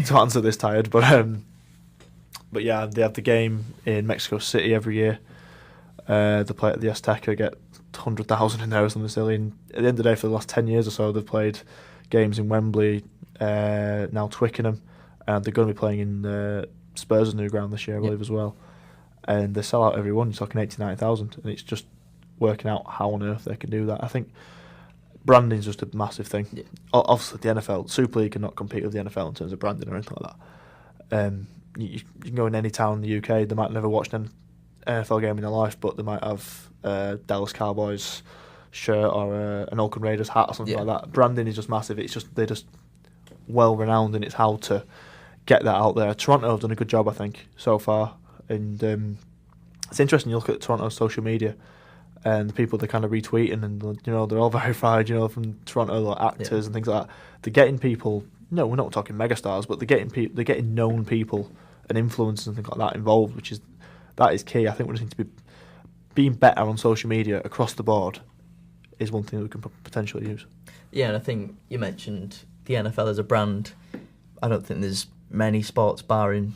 to answer this tired. But yeah, they have the game in Mexico City every year. They play at the Azteca, get 100,000 in there or something silly. And at the end of the day, for the last 10 years or so, they've played games in Wembley, now Twickenham, and they're going to be playing in Spurs' new ground this year, I believe, as well. And they sell out every one. You're talking 80,000, 90,000, and it's just working out how on earth they can do that. I think branding's just a massive thing. Yeah. Obviously, the NFL, Super League cannot compete with the NFL in terms of branding or anything like that. You can go in any town in the UK, they might never watched an NFL game in their life, but they might have a Dallas Cowboys shirt or an Oakland Raiders hat or something like that. Branding is just massive. It's just they're just well renowned, and it's how to get that out there. Toronto have done a good job, I think, so far, and it's interesting. You look at Toronto's social media and the people they're kind of retweeting, and they're all verified, from Toronto, like actors and things like that. They're getting people. No, we're not talking megastars, but they're getting known people and influencers and things like that involved, that is key. I think we just need to be being better on social media across the board is one thing that we can potentially use. Yeah, and I think you mentioned the NFL as a brand. I don't think there's many sports barring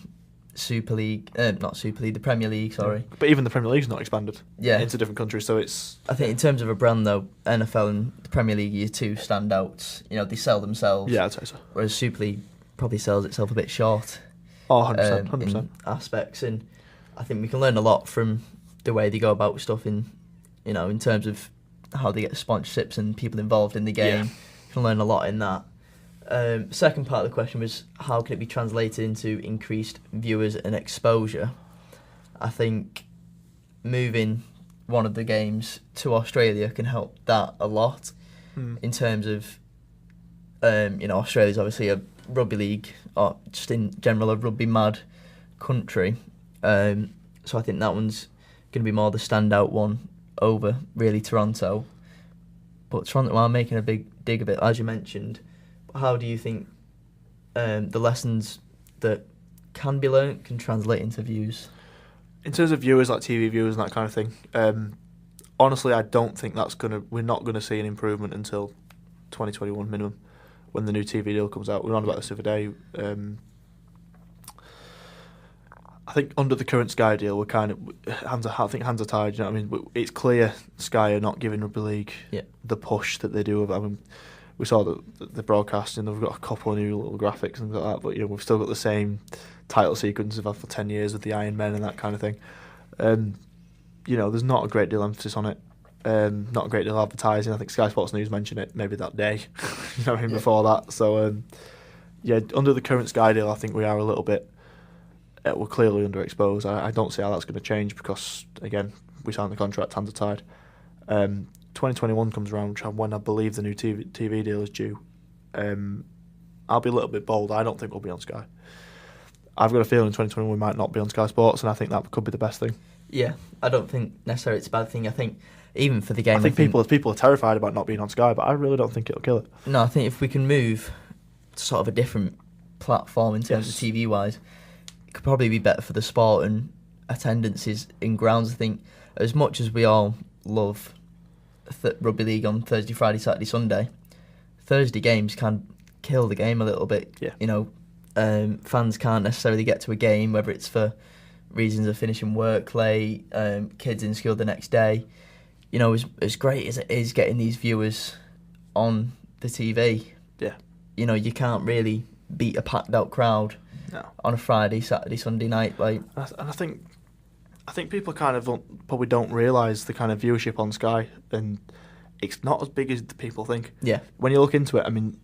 Super League, not Super League, the Premier League, sorry. But even the Premier League's not expanded into different countries, so it's... I think in terms of a brand, though, NFL and the Premier League are your two standouts. They sell themselves. Yeah, I'd say so. Whereas Super League probably sells itself a bit short. Oh, 100%. In aspects, and I think we can learn a lot from the way they go about stuff in terms of how they get sponsorships and people involved in the game. You can learn a lot in that. Second part of the question was, how can it be translated into increased viewers and exposure? I think moving one of the games to Australia can help that a lot in terms of, Australia's obviously a rugby league, or just in general a rugby mad country. So I think that one's going to be more the standout one over really Toronto. But Toronto are making a big dig of it, as you mentioned. How do you think the lessons that can be learnt can translate into views? In terms of viewers, like TV viewers and that kind of thing, honestly, I don't think we're not going to see an improvement until 2021 minimum, when the new TV deal comes out. We were on about this the other day. I think under the current Sky deal, we're kind of hands are tied. You know what I mean? It's clear Sky are not giving Rugby League the push that they do. I mean, we saw the broadcasting. They've got a couple of new little graphics and things like that, but we've still got the same title sequence we've had for 10 years with the Iron Men and that kind of thing. There's not a great deal of emphasis on it. Not a great deal of advertising. I think Sky Sports News mentioned it maybe that day. Before that. So under the current Sky deal, I think we are a little bit. We're clearly underexposed. I don't see how that's going to change because, again, we signed the contract, hands are tied. 2021 comes around when I believe the new TV deal is due. I'll be a little bit bold. I don't think we'll be on Sky. I've got a feeling in 2021 we might not be on Sky Sports, and I think that could be the best thing. Yeah, I don't think necessarily it's a bad thing. I think even for the game... I think people are terrified about not being on Sky, but I really don't think it'll kill it. No, I think if we can move to sort of a different platform in terms of TV-wise... It could probably be better for the sport and attendances in grounds. I think as much as we all love Rugby League on Thursday, Friday, Saturday, Sunday, Thursday games can kill the game a little bit. Yeah. Fans can't necessarily get to a game, whether it's for reasons of finishing work late, kids in school the next day. As great as it is getting these viewers on the TV, you can't really beat a packed out crowd. No. On a Friday, Saturday, Sunday night, and I think people kind of probably don't realise the kind of viewership on Sky, and it's not as big as people think. Yeah. When you look into it, I mean,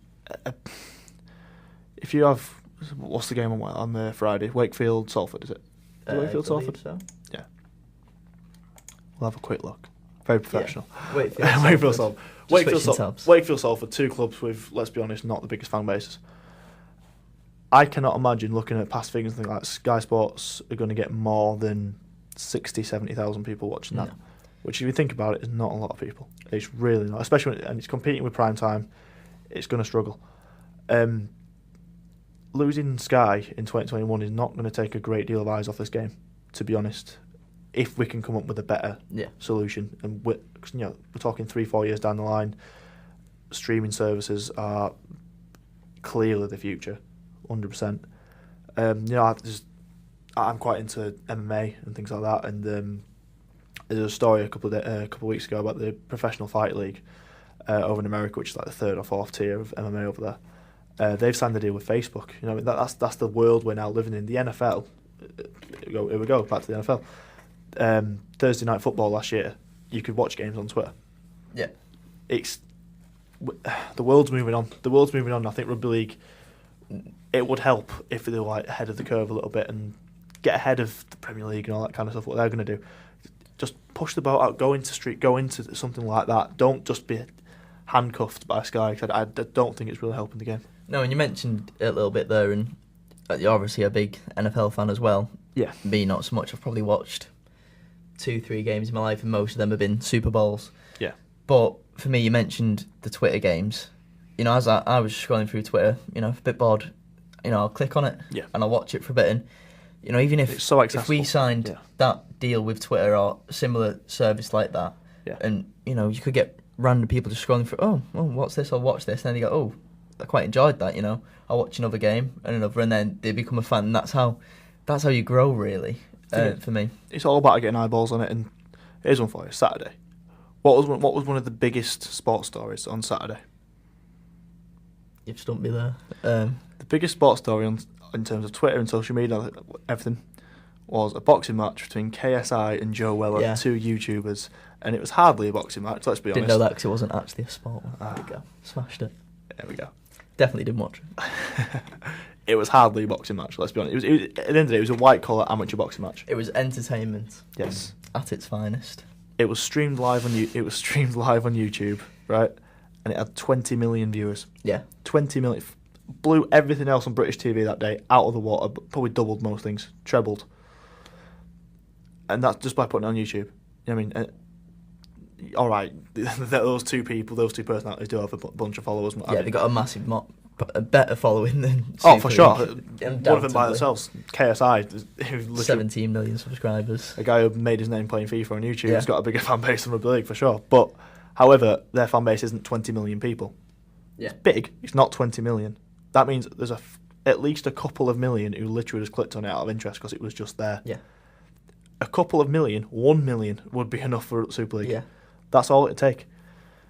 if you have what's the game on the Friday? Wakefield, Salford, is it? Wakefield, Salford. So. Yeah. We'll have a quick look. Very professional. Yeah. Wakefield, Salford. Wakefield, Salford, two clubs with, let's be honest, not the biggest fan bases. I cannot imagine looking at past figures and things like Sky Sports are going to get more than 60,000, 70,000 people watching that. No. Which, if you think about it, is not a lot of people. It's really not. Especially when it's competing with prime time, it's going to struggle. Losing Sky in 2021 is not going to take a great deal of eyes off this game, to be honest, if we can come up with a better solution. And we're talking 3-4 years down the line, streaming services are clearly the future. 100%. I'm quite into MMA and things like that, and there's a story a couple of weeks ago about the Professional Fight League over in America, which is like the third or fourth tier of MMA over there. They've signed a deal with Facebook. That's the world we're now living in. The NFL. Here we go. Back to the NFL. Thursday night football last year, you could watch games on Twitter. Yeah. The world's moving on. I think Rugby League. It would help if they were ahead of the curve a little bit and get ahead of the Premier League and all that kind of stuff. What they're going to do, just push the boat out, go into something like that. Don't just be handcuffed by Sky. I don't think it's really helping the game. No, and you mentioned it a little bit there, and you're obviously a big NFL fan as well. Yeah. Me, not so much. I've probably watched 2-3 games in my life, and most of them have been Super Bowls. Yeah. But for me, you mentioned the Twitter games. As I was scrolling through Twitter, a bit bored, I'll click on it and I'll watch it for a bit. And, even if it's so accessible. If we signed that deal with Twitter or similar service like that, and, you could get random people just scrolling through, oh, what's this? I'll watch this. And then they go, oh, I quite enjoyed that, I'll watch another game and another, and then they become a fan. And that's how you grow, really, for me. It's all about getting eyeballs on it. And here's one for you, Saturday. What was one of the biggest sports stories on Saturday? You've stumped me there. The biggest sports story in terms of Twitter and social media, everything, was a boxing match between KSI and Joe Weller, two YouTubers, and it was hardly a boxing match, let's be honest. Didn't know that because it wasn't actually a sport one. There we go. Smashed it. There we go. Definitely didn't watch it. It was hardly a boxing match, let's be honest. It was at the end of the day, it was a white-collar amateur boxing match. It was entertainment. Yes. At its finest. It was streamed live on YouTube, right? And it had 20 million viewers. Yeah. 20 million. Blew everything else on British TV that day out of the water. Probably doubled most things. Trebled. And that's just by putting it on YouTube. I mean, all right, those two personalities do have a bunch of followers. Yeah, they got a better following than Super for sure. One of them by themselves, KSI, 17 million subscribers. A guy who made his name playing FIFA on YouTube has got a bigger fan base than Rugby League for sure. But however, their fan base isn't 20 million people. Yeah. It's big. It's not 20 million. That means there's at least a couple of million who literally just clicked on it out of interest because it was just there. Yeah. A couple of million, 1 million would be enough for Super League. Yeah. That's all it'd take.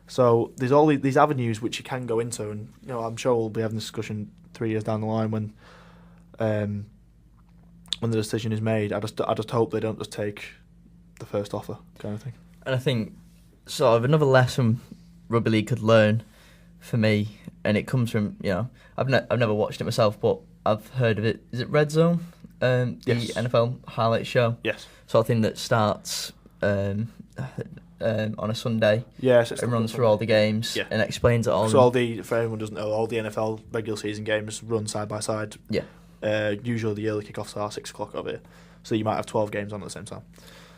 So there's all these avenues which you can go into, and I'm sure we'll be having this discussion 3 years down the line when the decision is made. I just hope they don't just take the first offer kind of thing. And I think sort of another lesson Rugby League could learn for me, and it comes from I've never watched it myself, but I've heard of it. Is it Red Zone? The NFL highlight show. Yes. Sort of thing that starts on a Sunday. Yes. And runs through all the games and explains it all. So for anyone who doesn't know, all the NFL regular season games run side by side. Yeah. Usually the early kickoffs are 6 o'clock over here, so you might have 12 games on at the same time.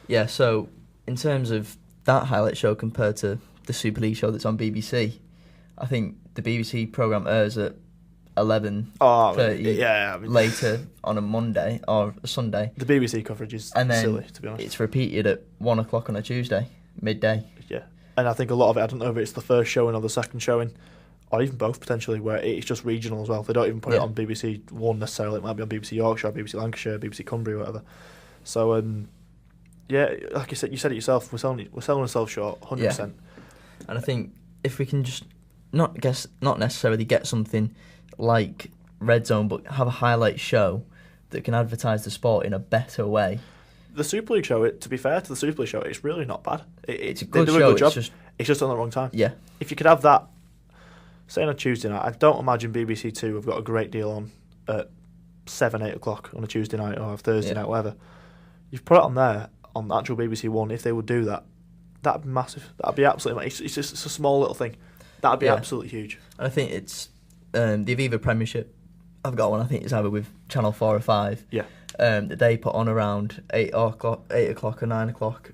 Yeah. So in terms of that highlight show compared to the Super League show that's on BBC, I think the BBC programme airs at 11:30 later on a Monday or a Sunday. The BBC coverage is silly, to be honest. It's repeated at 1 o'clock on a Tuesday, midday. Yeah, and I think a lot of it, I don't know if it's the first showing or the second showing, or even both potentially, where it's just regional as well. They don't even put it on BBC One necessarily. It might be on BBC Yorkshire, BBC Lancashire, BBC Cumbria, whatever. So, like you said it yourself, we're selling ourselves short, 100%. Yeah. And I think if we can just not necessarily get something like Red Zone, but have a highlight show that can advertise the sport in a better way. The Super League show, to be fair to the Super League show, it's really not bad. It's a good show. They do a good job. It's just on the wrong time. Yeah. If you could have that, say on a Tuesday night, I don't imagine BBC Two have got a great deal on at 7, 8 o'clock on a Tuesday night or a Thursday night, whatever. You've put it on there on the actual BBC One. If they would do that, that'd be massive. That'd be absolutely. It's just a small little thing. That'd be absolutely huge. I think it's the Aviva Premiership. I've got one. I think it's either with Channel 4 or 5. Yeah. That they put on around 8 o'clock or 9 o'clock,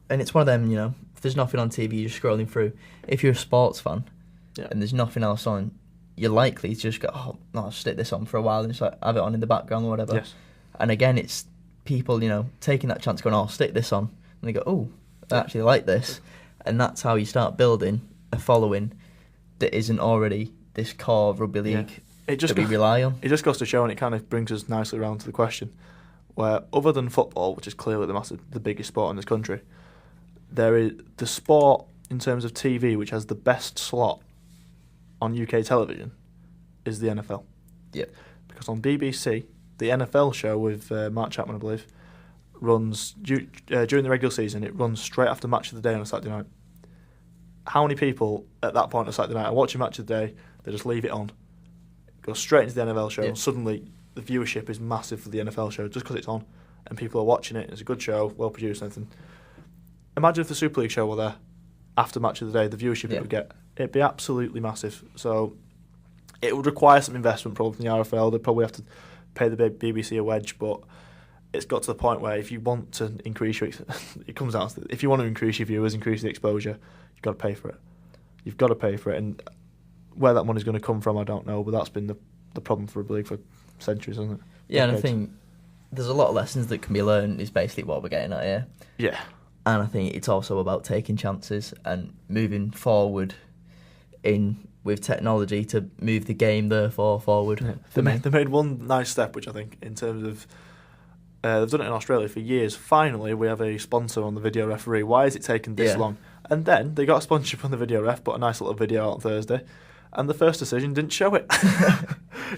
and it's one of them. If there's nothing on TV, you're scrolling through. If you're a sports fan, and there's nothing else on, you're likely to just go, I'll stick this on for a while and just have it on in the background or whatever. Yes. And again, it's people, taking that chance, going, I'll stick this on, and they go, I actually like this, and that's how you start building a following that isn't already this core of Rugby League that we rely on. It just goes to show, and it kind of brings us nicely around to the question, where other than football, which is clearly the biggest sport in this country, there is the sport in terms of TV which has the best slot on UK television is the NFL. Yep. Because on BBC, the NFL show with Mark Chapman, I believe, runs during the regular season. It runs straight after Match of the Day on a Saturday night. How many people at that point on a Saturday night are watching Match of the Day? They just leave it on, go straight into the NFL show, and suddenly the viewership is massive for the NFL show just because it's on, and people are watching it. It's a good show, well produced, and everything. Imagine if the Super League show were there after Match of the Day, the viewership it would get. It'd be absolutely massive. So it would require some investment probably from the RFL. They'd probably have to pay the BBC a wedge, but it's got to the point where if you want to increase your, it comes down to, if you want to increase your viewers, increase the exposure, you've got to pay for it. You've got to pay for it, and where that money's going to come from, I don't know, but that's been the problem for Rugby League for centuries, hasn't it? Yeah, and I think there's a lot of lessons that can be learned, is basically what we're getting at here. Yeah. And I think it's also about taking chances and moving forward with technology to move the game, therefore, forward. Yeah. They made one nice step, which I think, in terms of, they've done it in Australia for years. Finally, we have a sponsor on the video referee. Why has it taken this long? And then they got a sponsorship on the video ref, put a nice little video out on Thursday, and the first decision didn't show it.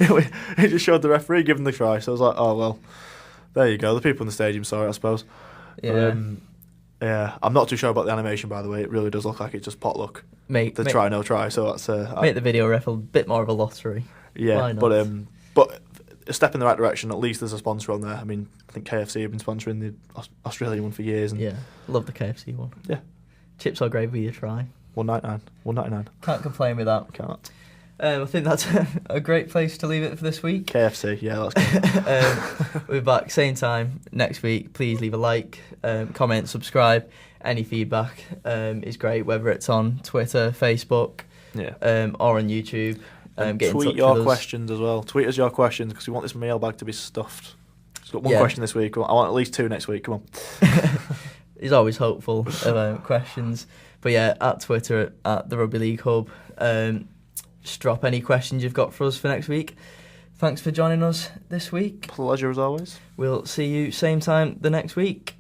It just showed the referee giving the try. So I was like, oh, well, there you go. The people in the stadium saw it, I suppose. Yeah. But, I'm not too sure about the animation, by the way. It really does look like it's just potluck. Try, no try. So that's make the video ref a bit more of a lottery. Yeah, but a step in the right direction. At least there's a sponsor on there. I mean, I think KFC have been sponsoring the Australian one for years. And love the KFC one. Yeah. Chips or gravy, you try. $1.99. Can't complain with that. Can't. I think that's a great place to leave it for this week. KFC, yeah, that's good. We'll be back same time next week. Please leave a like, comment, subscribe. Any feedback is great, whether it's on Twitter, Facebook, or on YouTube. Tweet your questions as well. Tweet us your questions, because we want this mailbag to be stuffed. It's got one question this week. I want at least 2 next week. Come on. He's always hopeful of questions. But at Twitter, at the Rugby League Hub. Just drop any questions you've got for us for next week. thanks for joining us this week. Pleasure as always. We'll see you same time the next week.